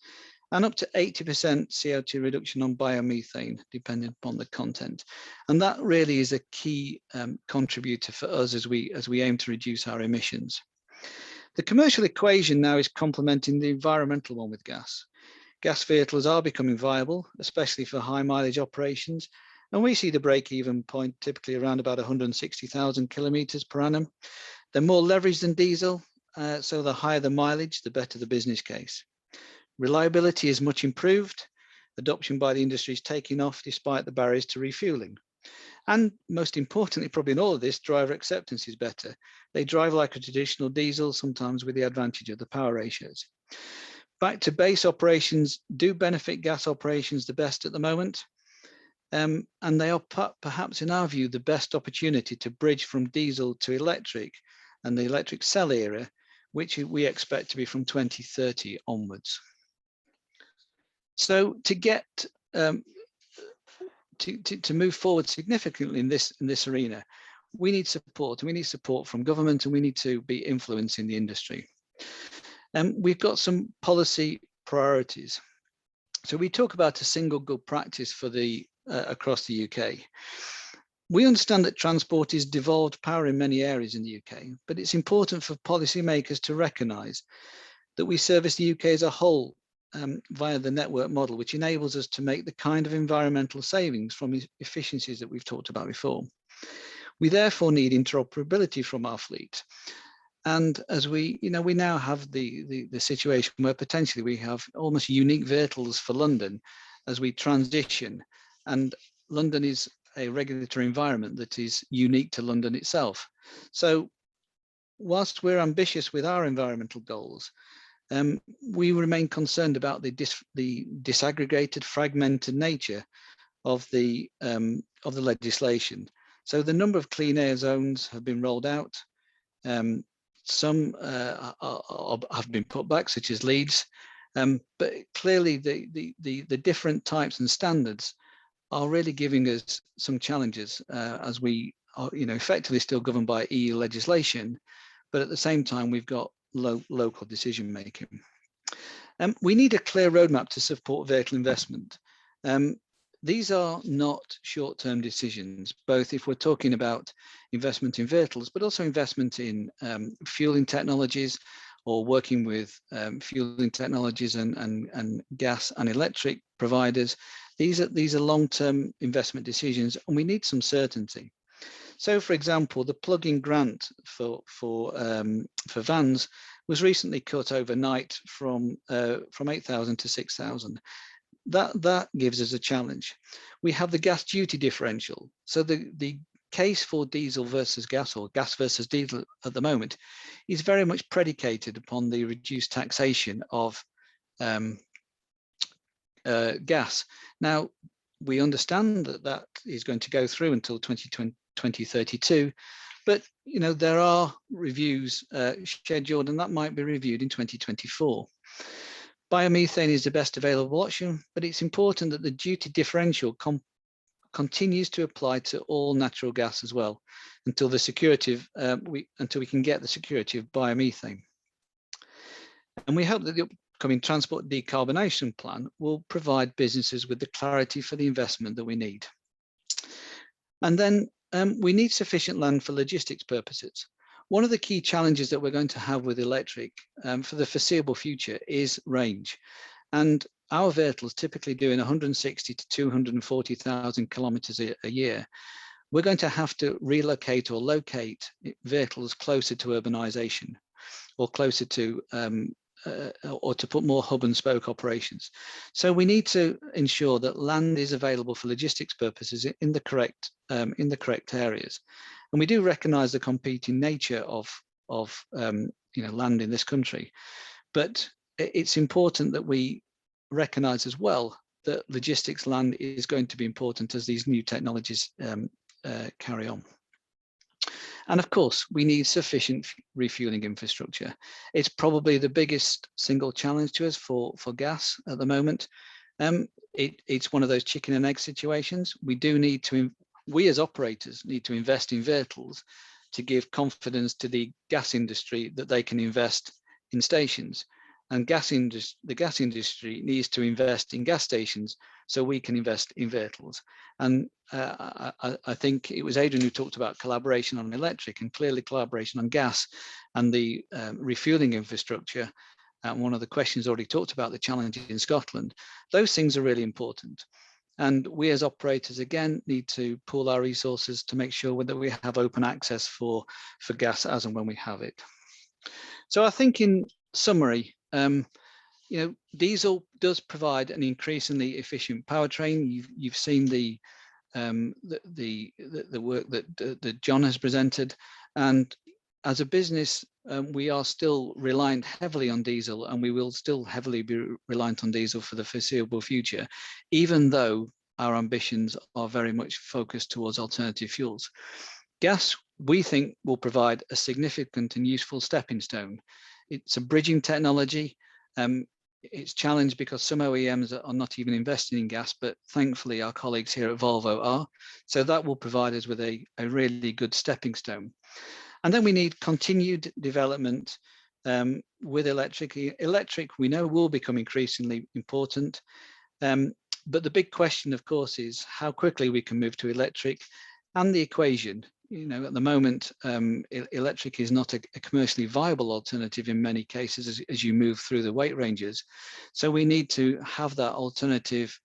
and up to 80% CO2 reduction on biomethane, depending upon the content. And that really is a key contributor for us as we aim to reduce our emissions. The commercial equation now is complementing the environmental one with gas. Gas vehicles are becoming viable, especially for high mileage operations. And we see the break-even point typically around about 160,000 kilometers per annum. They're more leveraged than diesel, so the higher the mileage, the better the business case. Reliability is much improved. Adoption by the industry is taking off despite the barriers to refueling. And most importantly, probably in all of this, driver acceptance is better. They drive like a traditional diesel, sometimes with the advantage of the power ratios. Back to base operations do benefit gas operations the best at the moment. And they are perhaps, in our view, the best opportunity to bridge from diesel to electric and the electric cell era, which we expect to be from 2030 onwards. So to get to move forward significantly in this arena, we need support. We need support from government, and we need to be influencing the industry. We've got some policy priorities. So we talk about a single good practice for the across the UK. We understand that transport is devolved power in many areas in the UK, but it's important for policymakers to recognise that we service the UK as a whole via the network model, which enables us to make the kind of environmental savings from efficiencies that we've talked about before. We therefore need interoperability from our fleet. And as we now have the situation where potentially we have almost unique vehicles for London as we transition, and London is a regulatory environment that is unique to London itself. So whilst we're ambitious with our environmental goals, we remain concerned about the disaggregated, fragmented nature of the legislation. So the number of clean air zones have been rolled out. Some have been put back, such as Leeds, but clearly the different types and standards are really giving us some challenges as we are, effectively still governed by EU legislation, but at the same time we've got local decision making. We need a clear roadmap to support vehicle investment. These are not short-term decisions, both if we're talking about investment in vehicles, but also investment in fueling technologies or working with fueling technologies and gas and electric providers. These are long-term investment decisions, and we need some certainty. So, for example, the plug-in grant for vans was recently cut overnight from 8,000 to 6,000. That gives us a challenge. We have the gas duty differential. So the case for diesel versus gas, or gas versus diesel at the moment, is very much predicated upon the reduced taxation of gas. Now, we understand that is going to go through until 2032, but there are reviews scheduled, and that might be reviewed in 2024. Biomethane is the best available option, but it's important that the duty differential continues to apply to all natural gas as well, until the security of until we can get the security of biomethane. And we hope that the upcoming transport decarbonisation plan will provide businesses with the clarity for the investment that we need. And then we need sufficient land for logistics purposes. One of the key challenges that we're going to have with electric for the foreseeable future is range. And our vehicles typically doing 160 to 240,000 kilometers a year. We're going to have to relocate or locate vehicles closer to urbanization, or closer to or to put more hub and spoke operations. So we need to ensure that land is available for logistics purposes in the correct areas. And we do recognise the competing nature of land in this country, but it's important that we recognise as well that logistics land is going to be important as these new technologies carry on. And of course, we need sufficient refueling infrastructure. It's probably the biggest single challenge to us for gas at the moment. It's one of those chicken and egg situations. We as operators need to invest in vehicles to give confidence to the gas industry that they can invest in stations. And the gas industry needs to invest in gas stations so we can invest in vehicles. And I think it was Adrian who talked about collaboration on electric, and clearly collaboration on gas and the refueling infrastructure. And one of the questions already talked about the challenges in Scotland. Those things are really important. And we as operators, again, need to pool our resources to make sure that we have open access for gas as and when we have it. So I think in summary, diesel does provide an increasingly efficient powertrain. You've seen the work that John has presented, and as a business, we are still reliant heavily on diesel, and we will still heavily be reliant on diesel for the foreseeable future, even though our ambitions are very much focused towards alternative fuels. Gas, we think, will provide a significant and useful stepping stone. It's a bridging technology. It's challenged because some OEMs are not even investing in gas, but thankfully our colleagues here at Volvo are. So that will provide us with a really good stepping stone. And then we need continued development with electric. Electric, we know, will become increasingly important. But the big question, of course, is how quickly we can move to electric, and the equation. At the moment, electric is not a commercially viable alternative in many cases as you move through the weight ranges. So we need to have that alternative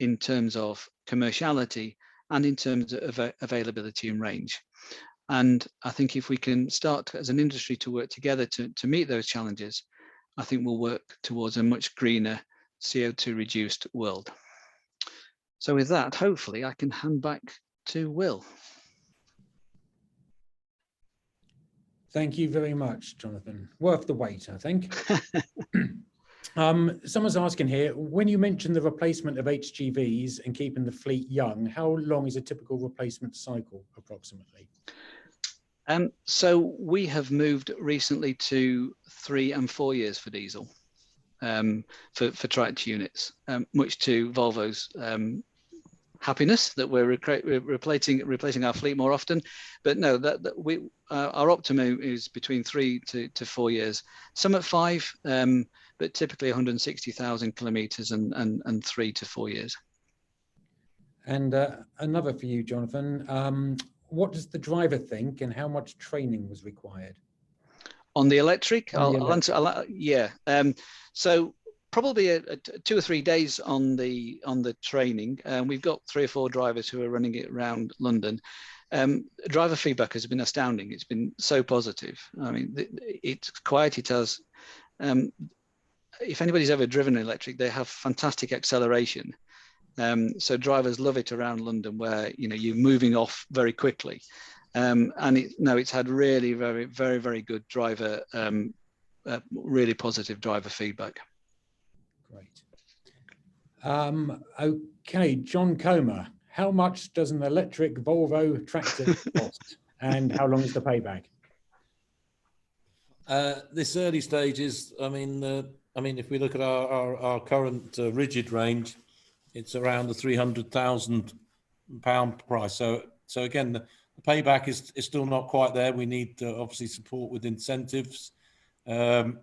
in terms of commerciality and in terms of availability and range. And I think if we can start as an industry to work together to meet those challenges, I think we'll work towards a much greener, CO2 reduced world. So with that, hopefully I can hand back to Will. Thank you very much, Jonathan. Worth the wait, I think. Someone's asking here, when you mentioned the replacement of HGVs and keeping the fleet young, how long is a typical replacement cycle approximately? So we have moved recently to 3 and 4 years for diesel for tracked units, much to Volvo's happiness that we're replacing our fleet more often. But no, our optimum is between 3 to 4 years. Some at 5, but typically 160,000 kilometers and 3 to 4 years. And another for you, Jonathan. What does the driver think, and how much training was required? On the electric? I'll answer. Yeah. So probably 2 or 3 days on the training. We've got 3 or 4 drivers who are running it around London. Driver feedback has been astounding. It's been so positive. I mean, it's quiet. It has. If anybody's ever driven an electric, they have fantastic acceleration. So drivers love it around London, where you're moving off very quickly. And it's had really very, very, very good driver, really positive driver feedback. Great. Okay, John Comer, how much does an electric Volvo tractor cost, and how long is the payback? This early stages, I mean, if we look at our current rigid range, it's around the £300,000 price. So again, the payback is still not quite there. We need obviously support with incentives, and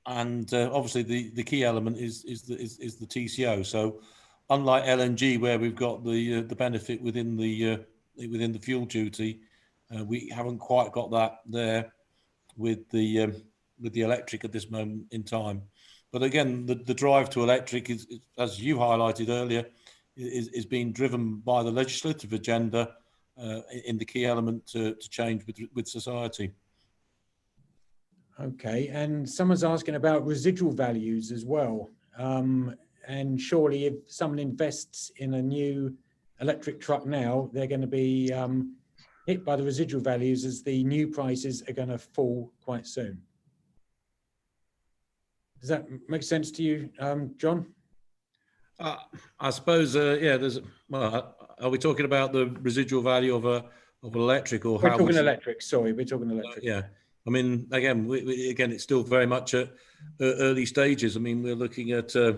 obviously the key element is the TCO. So unlike LNG, where we've got the benefit within the fuel duty, we haven't quite got that there with the electric at this moment in time. But again, the drive to electric is, as you highlighted earlier, is being driven by the legislative agenda in the key element to change with society. Okay, and someone's asking about residual values as well. And surely if someone invests in a new electric truck now, they're going to be hit by the residual values as the new prices are going to fall quite soon. Does that make sense to you, John? I suppose, yeah. Are we talking about the residual value of of electric, or We're how talking we electric. Sorry, we're talking electric. yeah. I mean, again, again, it's still very much at early stages. I mean, we're looking at how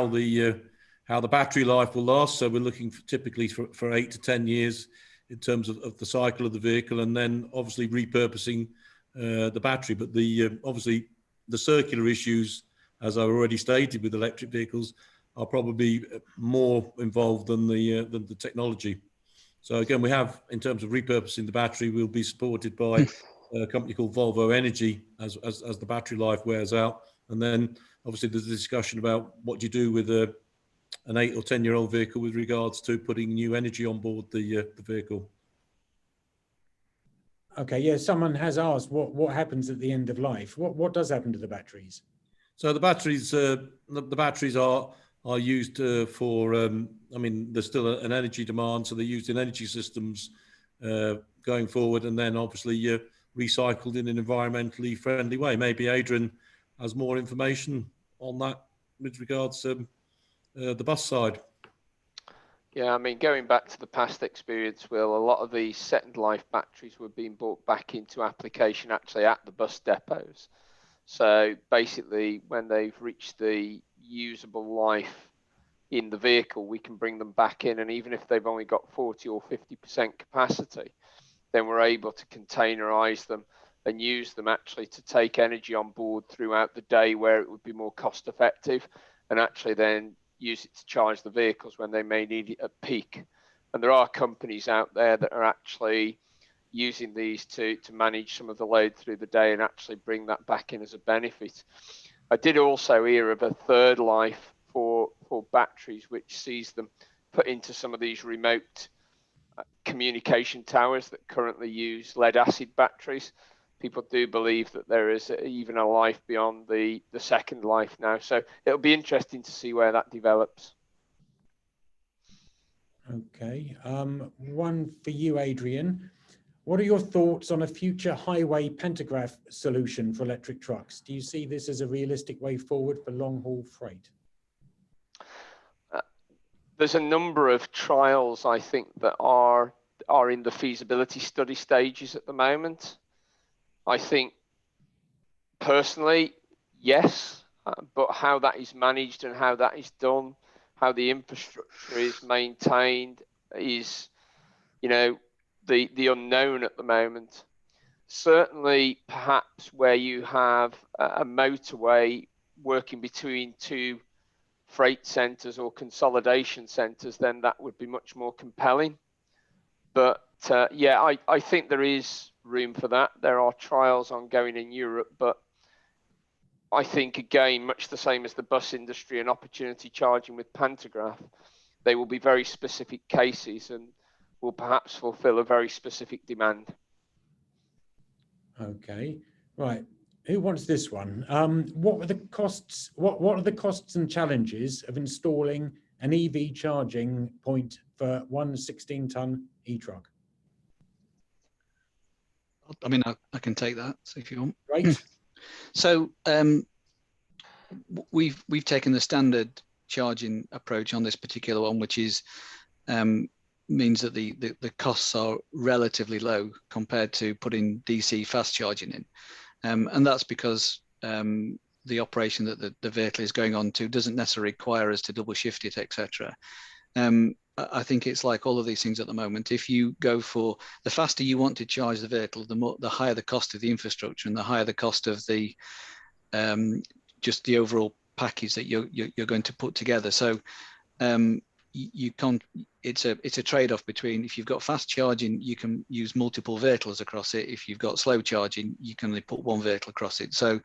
the battery life will last. So we're looking typically for 8 to 10 years in terms of the cycle of the vehicle, and then obviously repurposing the battery. But obviously the circular issues, as I already stated, with electric vehicles, are probably more involved than the technology. So again, we have, in terms of repurposing the battery, we'll be supported by a company called Volvo Energy as the battery life wears out. And then obviously there's a discussion about what do you do with an 8 or 10-year-old vehicle with regards to putting new energy on board the vehicle. Okay, yeah, someone has asked what happens at the end of life. What does happen to the batteries? So the batteries are used for, I mean, there's still an energy demand, so they're used in energy systems going forward, and then obviously recycled in an environmentally friendly way. Maybe Adrian has more information on that with regards to the bus side. Yeah, I mean, going back to the past experience, Will, a lot of these second life batteries were being brought back into application actually at the bus depots. So basically, when they've reached the usable life in the vehicle, we can bring them back in, and even if they've only got 40 or 50% capacity, then we're able to containerize them and use them actually to take energy on board throughout the day where it would be more cost effective, and actually then use it to charge the vehicles when they may need it at peak. And there are companies out there that are actually using these to manage some of the load through the day and actually bring that back in as a benefit. I did also hear of a third life for batteries, which sees them put into some of these remote communication towers that currently use lead acid batteries. People do believe that there is even a life beyond the second life now. So it'll be interesting to see where that develops. Okay, one for you, Adrian. What are your thoughts on a future highway pantograph solution for electric trucks? Do you see this as a realistic way forward for long-haul freight? There's a number of trials, I think, that are in the feasibility study stages at the moment. I think personally, yes, but how that is managed and how that is done, how the infrastructure is maintained is, you know, the unknown at the moment. Certainly, perhaps where you have a motorway working between two freight centres or consolidation centres, then that would be much more compelling. But yeah, I think there is room for that. There are trials ongoing in Europe, but I think, again, much the same as the bus industry and opportunity charging with pantograph, they will be very specific cases and will perhaps fulfill a very specific demand. Okay, right. Who wants this one? What are the costs? What are the costs and challenges of installing an EV charging point for one 16-ton e-truck? I mean, I can take that if you want. Right. So we've taken the standard charging approach on this particular one, which is means that the costs are relatively low compared to putting DC fast charging in, and that's because the operation that the vehicle is going on to doesn't necessarily require us to double shift it, etc. I think it's like all of these things at the moment. If you go for the faster you want to charge the vehicle, the higher the cost of the infrastructure and the higher the cost of the just the overall package that you're going to put together. So you can't. It's a trade-off between, if you've got fast charging, you can use multiple vehicles across it. If you've got slow charging, you can only put one vehicle across it. So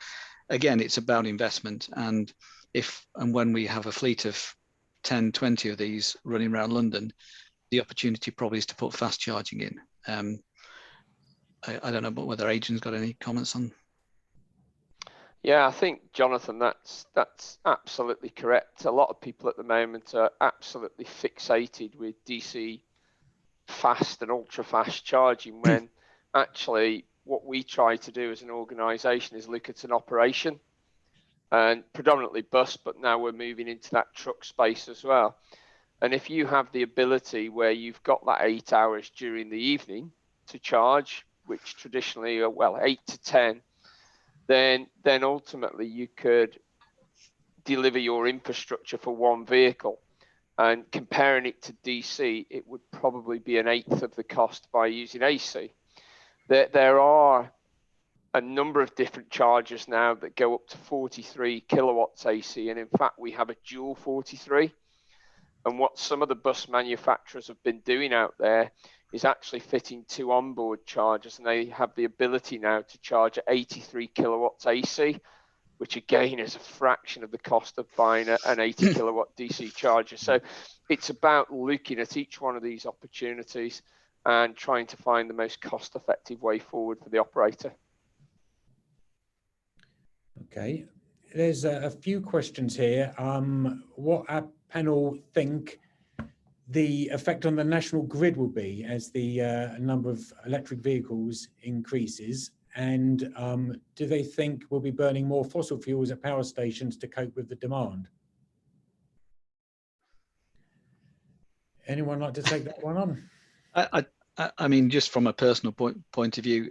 again, it's about investment. And when we have a fleet of 10, 20 of these running around London, the opportunity probably is to put fast charging in. I don't know but whether Adrian's got any comments on. Yeah, I think, Jonathan, that's absolutely correct. A lot of people at the moment are absolutely fixated with DC fast and ultra fast charging, when actually what we try to do as an organisation is look at an operation, and predominantly bus, but now we're moving into that truck space as well. And if you have the ability where you've got that 8 hours during the evening to charge, which traditionally are, well, 8 to 10, then ultimately you could deliver your infrastructure for one vehicle. And comparing it to DC, it would probably be an eighth of the cost by using AC. There are a number of different chargers now that go up to 43 kilowatts AC. And in fact, we have a dual 43. And what some of the bus manufacturers have been doing out there is actually fitting 2 onboard chargers. And they have the ability now to charge at 83 kilowatts AC, which again is a fraction of the cost of buying an 80 kilowatt DC charger. So it's about looking at each one of these opportunities and trying to find the most cost effective way forward for the operator. Okay, there's a few questions here. What our panel think the effect on the national grid will be as the number of electric vehicles increases? And do they think we'll be burning more fossil fuels at power stations to cope with the demand? Anyone like to take that one on? I mean, just from a personal point of view,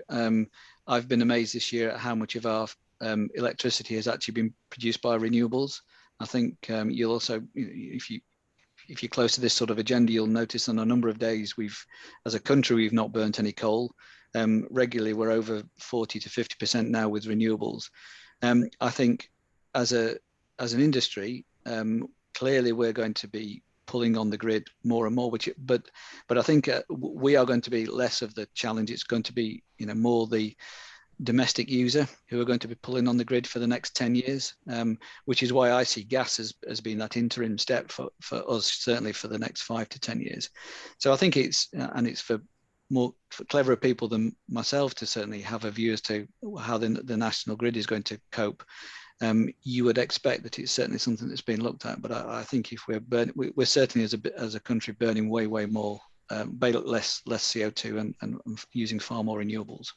I've been amazed this year at how much of our electricity has actually been produced by renewables. I think you'll also, if you're close to this sort of agenda, you'll notice on a number of days as a country, we've not burnt any coal. Regularly, we're over 40 to 50% now with renewables. I think as an industry, clearly we're going to be pulling on the grid more and more, but I think we are going to be less of the challenge. It's going to be more the domestic user who are going to be pulling on the grid for the next 10 years, which is why I see gas as being that interim step for us, certainly for the next 5 to 10 years. So I think it's for cleverer people than myself to certainly have a view as to how the national grid is going to cope. You would expect that it's certainly something that's been looked at, but I think if we're certainly as a country burning way more, less CO2 and using far more renewables.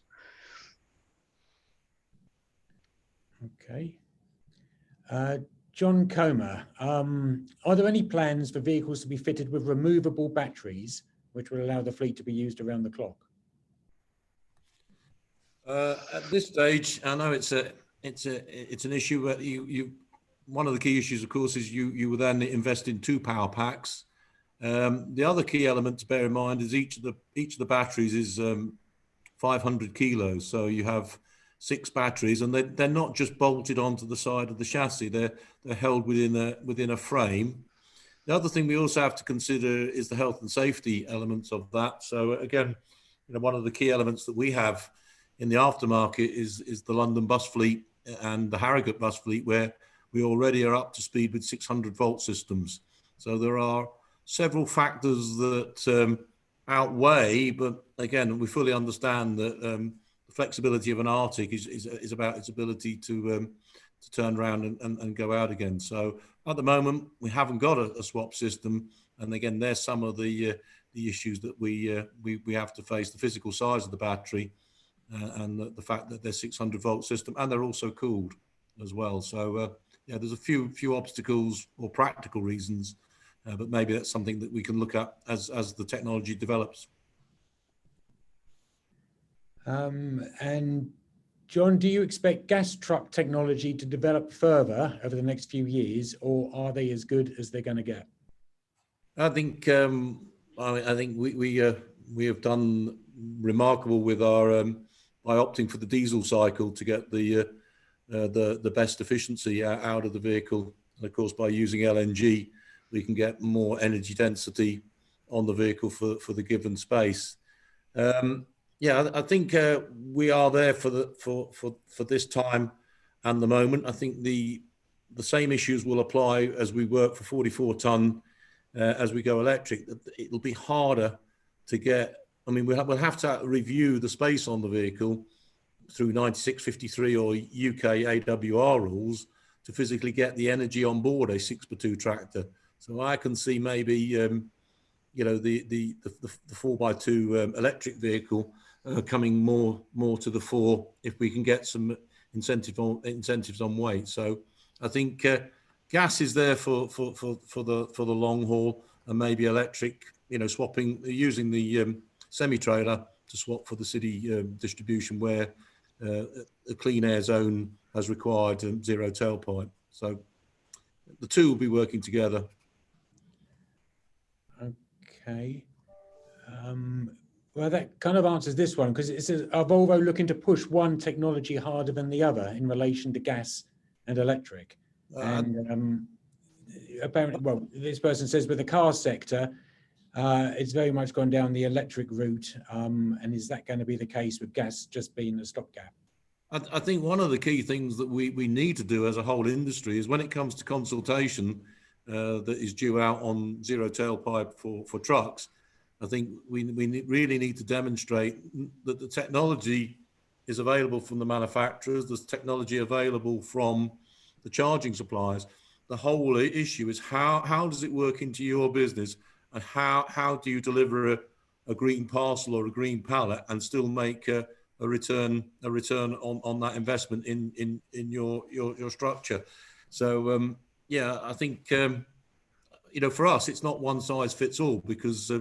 Okay. John Comer, are there any plans for vehicles to be fitted with removable batteries, which will allow the fleet to be used around the clock? At this stage, I know it's an issue, but one of the key issues, of course, is you will then invest in 2 power packs. The other key element to bear in mind is each of the batteries is 500 kilos, so you have 6 batteries, and they're not just bolted onto the side of the chassis; they're held within a frame. The other thing we also have to consider is the health and safety elements of that. So again, one of the key elements that we have in the aftermarket is the London bus fleet and the Harrogate bus fleet, where we already are up to speed with 600 volt systems. So there are several factors that outweigh, but again, we fully understand that the flexibility of an Arctic is about its ability to turn around and go out again. So at the moment, we haven't got a swap system, and again, there's some of the issues that we have to face: the physical size of the battery, and the fact that they're 600 volt system, and they're also cooled as well. So yeah, there's a few obstacles or practical reasons, but maybe that's something that we can look at as the technology develops. And John, do you expect gas truck technology to develop further over the next few years, or are they as good as they're going to get? I think we have done remarkable with our by opting for the diesel cycle to get the best efficiency out of the vehicle. And of course, by using LNG, we can get more energy density on the vehicle for the given space. Yeah, I think we are there for this time and the moment. I think the same issues will apply as we work for 44 ton as we go electric. It'll be harder to get. I mean, we'll have to review the space on the vehicle through 9653 or UK AWR rules to physically get the energy on board a 6x2 tractor. So I can see maybe the 4x2 electric vehicle coming more to the fore if we can get some incentives on weight. So I think gas is there for the long haul, and maybe electric, swapping, using the semi-trailer to swap for the city distribution where a clean air zone has required zero tailpipe. So the two will be working together. Okay. Well, that kind of answers this one, because it says, are Volvo looking to push one technology harder than the other in relation to gas and electric? And apparently, well, this person says with the car sector, it's very much gone down the electric route. And is that going to be the case with gas just being a stopgap? I think one of the key things that we need to do as a whole industry is when it comes to consultation that is due out on zero tailpipe for trucks, I think we really need to demonstrate that the technology is available from the manufacturers, there's technology available from the charging suppliers. The whole issue is how does it work into your business, and how do you deliver a green parcel or a green pallet and still make a return on that investment in your structure. So yeah, I think for us it's not one size fits all, because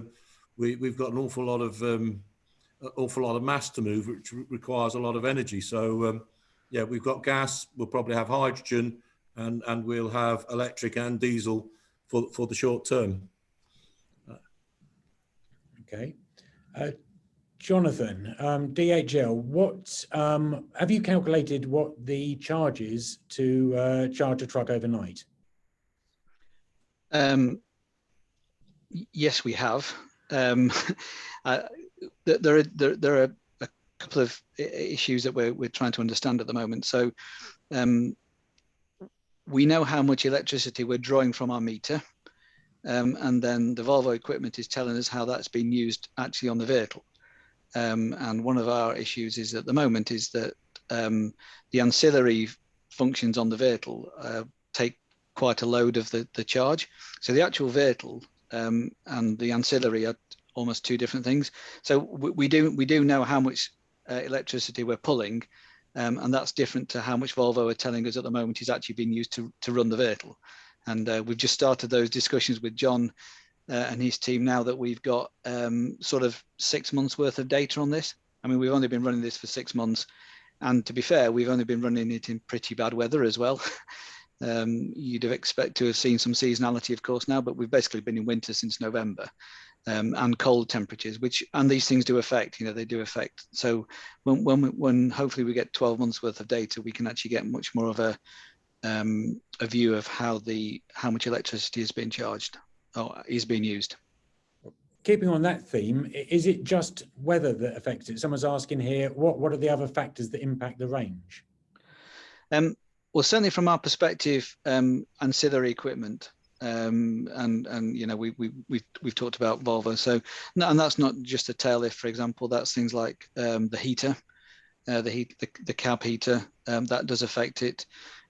we've got an awful lot of mass to move, which requires a lot of energy. So yeah, we've got gas, we'll probably have hydrogen, and we'll have electric and diesel for the short term. Okay. Jonathan, DHL, what have you calculated what the charge is to charge a truck overnight? Yes, we have. There are a couple of issues that we're trying to understand at the moment. So we know how much electricity we're drawing from our meter, and then the Volvo equipment is telling us how that's been used actually on the vehicle. And one of our issues is at the moment is that the ancillary functions on the vehicle take quite a load of the charge. So the actual vehicle and the ancillary are almost two different things. So we do know how much electricity we're pulling, and that's different to how much Volvo are telling us at the moment is actually being used to run the vehicle. And we've just started those discussions with John and his team now that we've got sort of 6 months worth of data on this. I mean, we've only been running this for 6 months, and to be fair, we've only been running it in pretty bad weather as well. You'd have expected to have seen some seasonality, of course, now, but we've basically been in winter since November, and cold temperatures, and these things do affect, they do affect. So when hopefully we get 12 months worth of data, we can actually get much more of a view of how much electricity is being charged or is being used. Keeping on that theme, is it just weather that affects it? Someone's asking here, what are the other factors that impact the range? Well, certainly from our perspective, ancillary equipment, and we've talked about Volvo. So, and that's not just a tail lift, for example. That's things like the heater, the cab heater, that does affect it,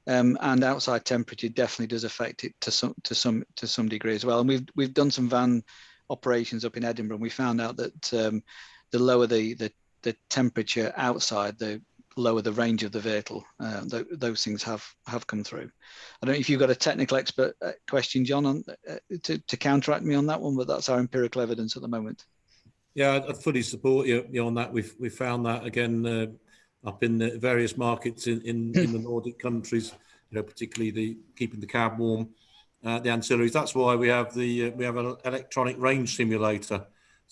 and outside temperature definitely does affect it to some degree as well. And we've done some van operations up in Edinburgh, and we found out that the lower the temperature outside, the lower the range of the vehicle. Those things have come through. I don't know if you've got a technical expert question, John, on to counteract me on that one, but that's our empirical evidence at the moment. Yeah, I fully support you on that. We've found that again up in the various markets in the Nordic countries, particularly keeping the cab warm, the ancillaries. That's why we have an electronic range simulator,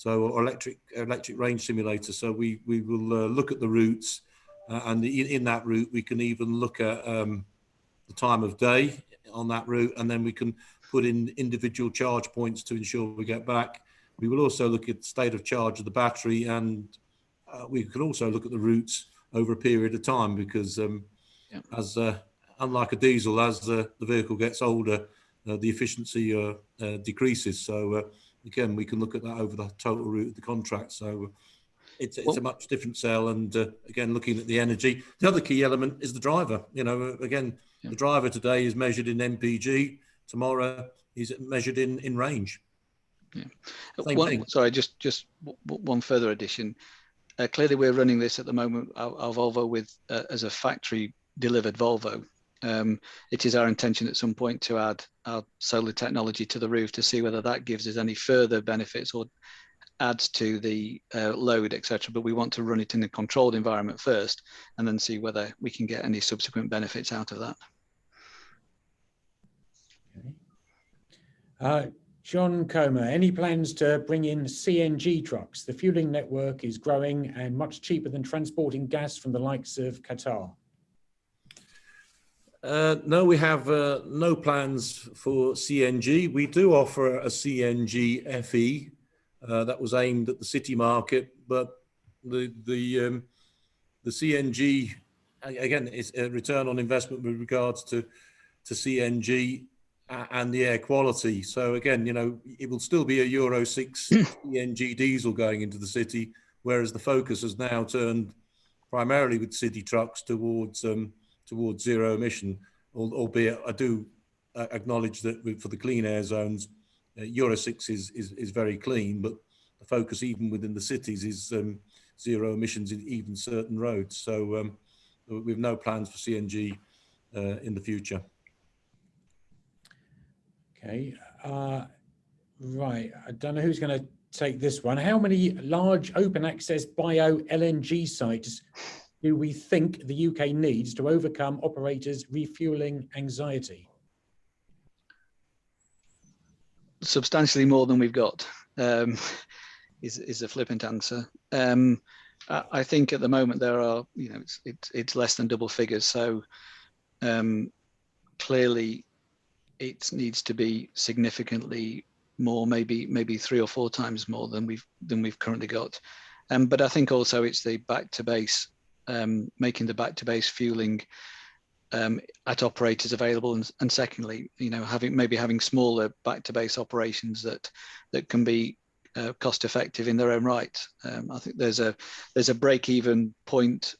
or electric range simulator. So we will look at the routes. And in that route, we can even look at the time of day on that route, and then we can put in individual charge points to ensure we get back. We will also look at the state of charge of the battery, and we can also look at the routes over a period of time, because as unlike a diesel, as the vehicle gets older, the efficiency decreases. So again, we can look at that over the total route of the contract. So it's a much different sell, and again, looking at the energy. The other key element is the driver. The driver today is measured in MPG. Tomorrow he's measured in range. Yeah. Same thing. Sorry, just one further addition. Clearly, we're running this at the moment, our Volvo, with as a factory delivered Volvo. It is our intention at some point to add our solar technology to the roof to see whether that gives us any further benefits or adds to the load, etc. But we want to run it in a controlled environment first and then see whether we can get any subsequent benefits out of that. Okay. John Comer, any plans to bring in CNG trucks? The fueling network is growing and much cheaper than transporting gas from the likes of Qatar. No, we have no plans for CNG. We do offer a CNG FE that was aimed at the city market, but the CNG, again, is a return on investment with regards to CNG and the air quality. So again, you know, it will still be a Euro 6 CNG diesel going into the city, whereas the focus has now turned primarily with city trucks towards zero emission. Albeit, I do acknowledge that for the clean air zones, Euro 6 is very clean, but the focus even within the cities is zero emissions in even certain roads. So we have no plans for CNG in the future. Okay, right. I don't know who's going to take this one. How many large open access bio LNG sites do we think the UK needs to overcome operators' refueling anxiety? Substantially more than we've got is a flippant answer. I think at the moment there are, you know, it's less than double figures. So clearly it needs to be significantly more, maybe 3 or 4 times more than we've currently got. But I think also it's the back to base, making the back to base fueling at operators available, and secondly, you know, having smaller back to base operations that can be cost effective in their own right. I think there's a break even point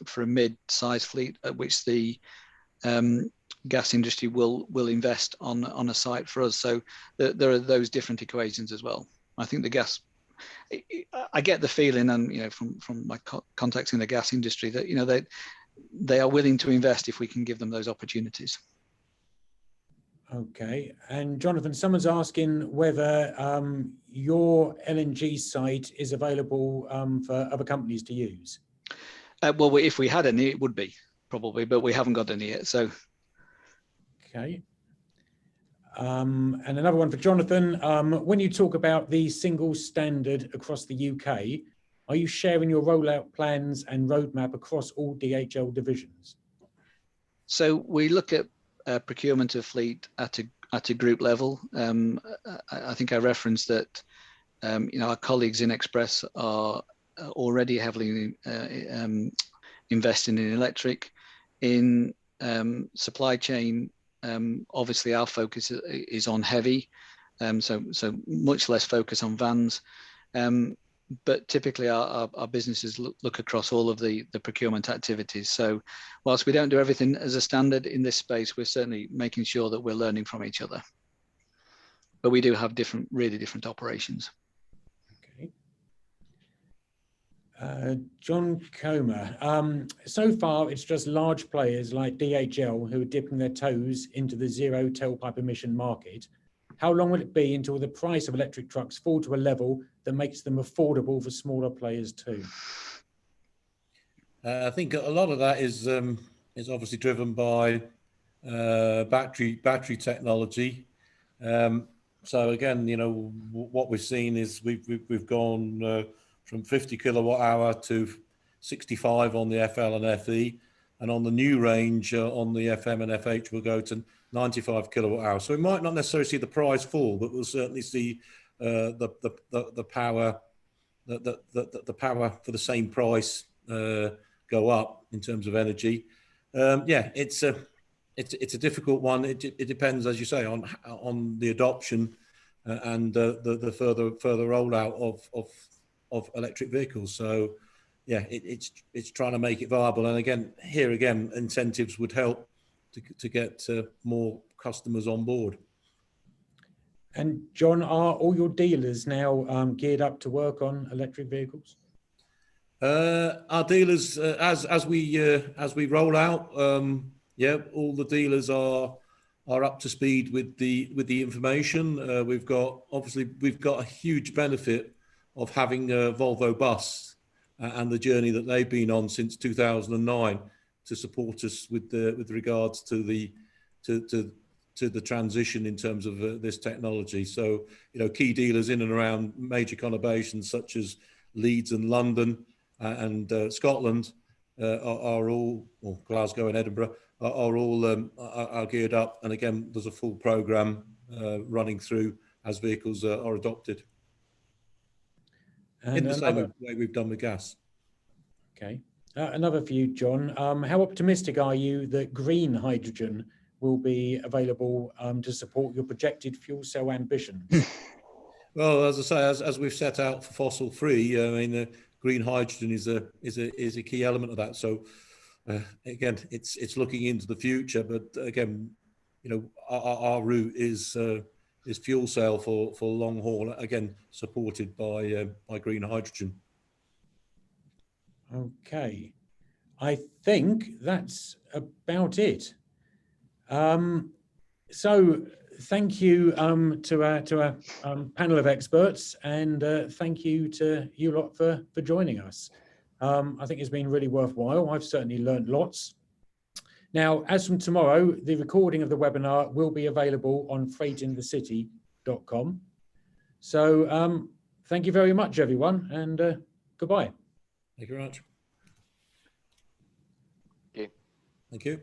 for a mid-size fleet at which the gas industry will invest on a site for us. So there are those different equations as well. I think the gas, I get the feeling, and you know, from my contacts in the gas industry, that you know they are willing to invest if we can give them those opportunities. Okay, and Jonathan, someone's asking whether your LNG site is available for other companies to use. Well, if we had any, it would be probably, but we haven't got any yet. So. Okay. And another one for Jonathan. When you talk about the single standard across the UK, are you sharing your rollout plans and roadmap across all DHL divisions? So we look at procurement of fleet at a group level. I think I referenced that you know, our colleagues in Express are already heavily investing in electric. In supply chain, obviously our focus is on heavy, so much less focus on vans. But typically our businesses look across all of the procurement activities. So whilst we don't do everything as a standard in this space, we're certainly making sure that we're learning from each other. But we do have really different operations. Okay. John Comer, so far it's just large players like DHL who are dipping their toes into the zero tailpipe emission market. How long will it be until the price of electric trucks fall to a level that makes them affordable for smaller players too? I think a lot of that is obviously driven by battery technology. So again, you know, what we've seen is we've gone from 50 kilowatt hour to 65 on the FL and FE, and on the new range on the FM and FH we'll go to 95 kilowatt hour. So we might not necessarily see the price fall, but we'll certainly see the power for the same price go up in terms of energy. Yeah, it's a difficult one. It depends, as you say, on the adoption and the further rollout of electric vehicles. So yeah, it's trying to make it viable. And again, incentives would help to get more customers on board. And John, are all your dealers now geared up to work on electric vehicles? Our dealers, as we roll out, Yeah, all the dealers are up to speed with the information. We've got a huge benefit of having Volvo Bus and the journey that they've been on since 2009 to support us with regards to the transition in terms of this technology. So, key dealers in and around major conurbations such as Leeds and London and Scotland are all, or Glasgow and Edinburgh, are all are geared up. And again, there's a full program running through as vehicles are adopted. And in the same way we've done with gas. Okay. Another for you, John. How optimistic are you that green hydrogen will be available to support your projected fuel cell ambitions? Well, as I say, as we've set out for fossil free, I mean, green hydrogen is a key element of that. So again, it's looking into the future, but again, our route is fuel cell for long haul, again supported by green hydrogen. Okay, I think that's about it. So thank you to our panel of experts, and thank you to you lot for joining us. I think it's been really worthwhile. I've certainly learned lots. Now, as from tomorrow, the recording of the webinar will be available on freightinthecity.com. So thank you very much, everyone, and goodbye. Thank you very much. Thank you. Thank you.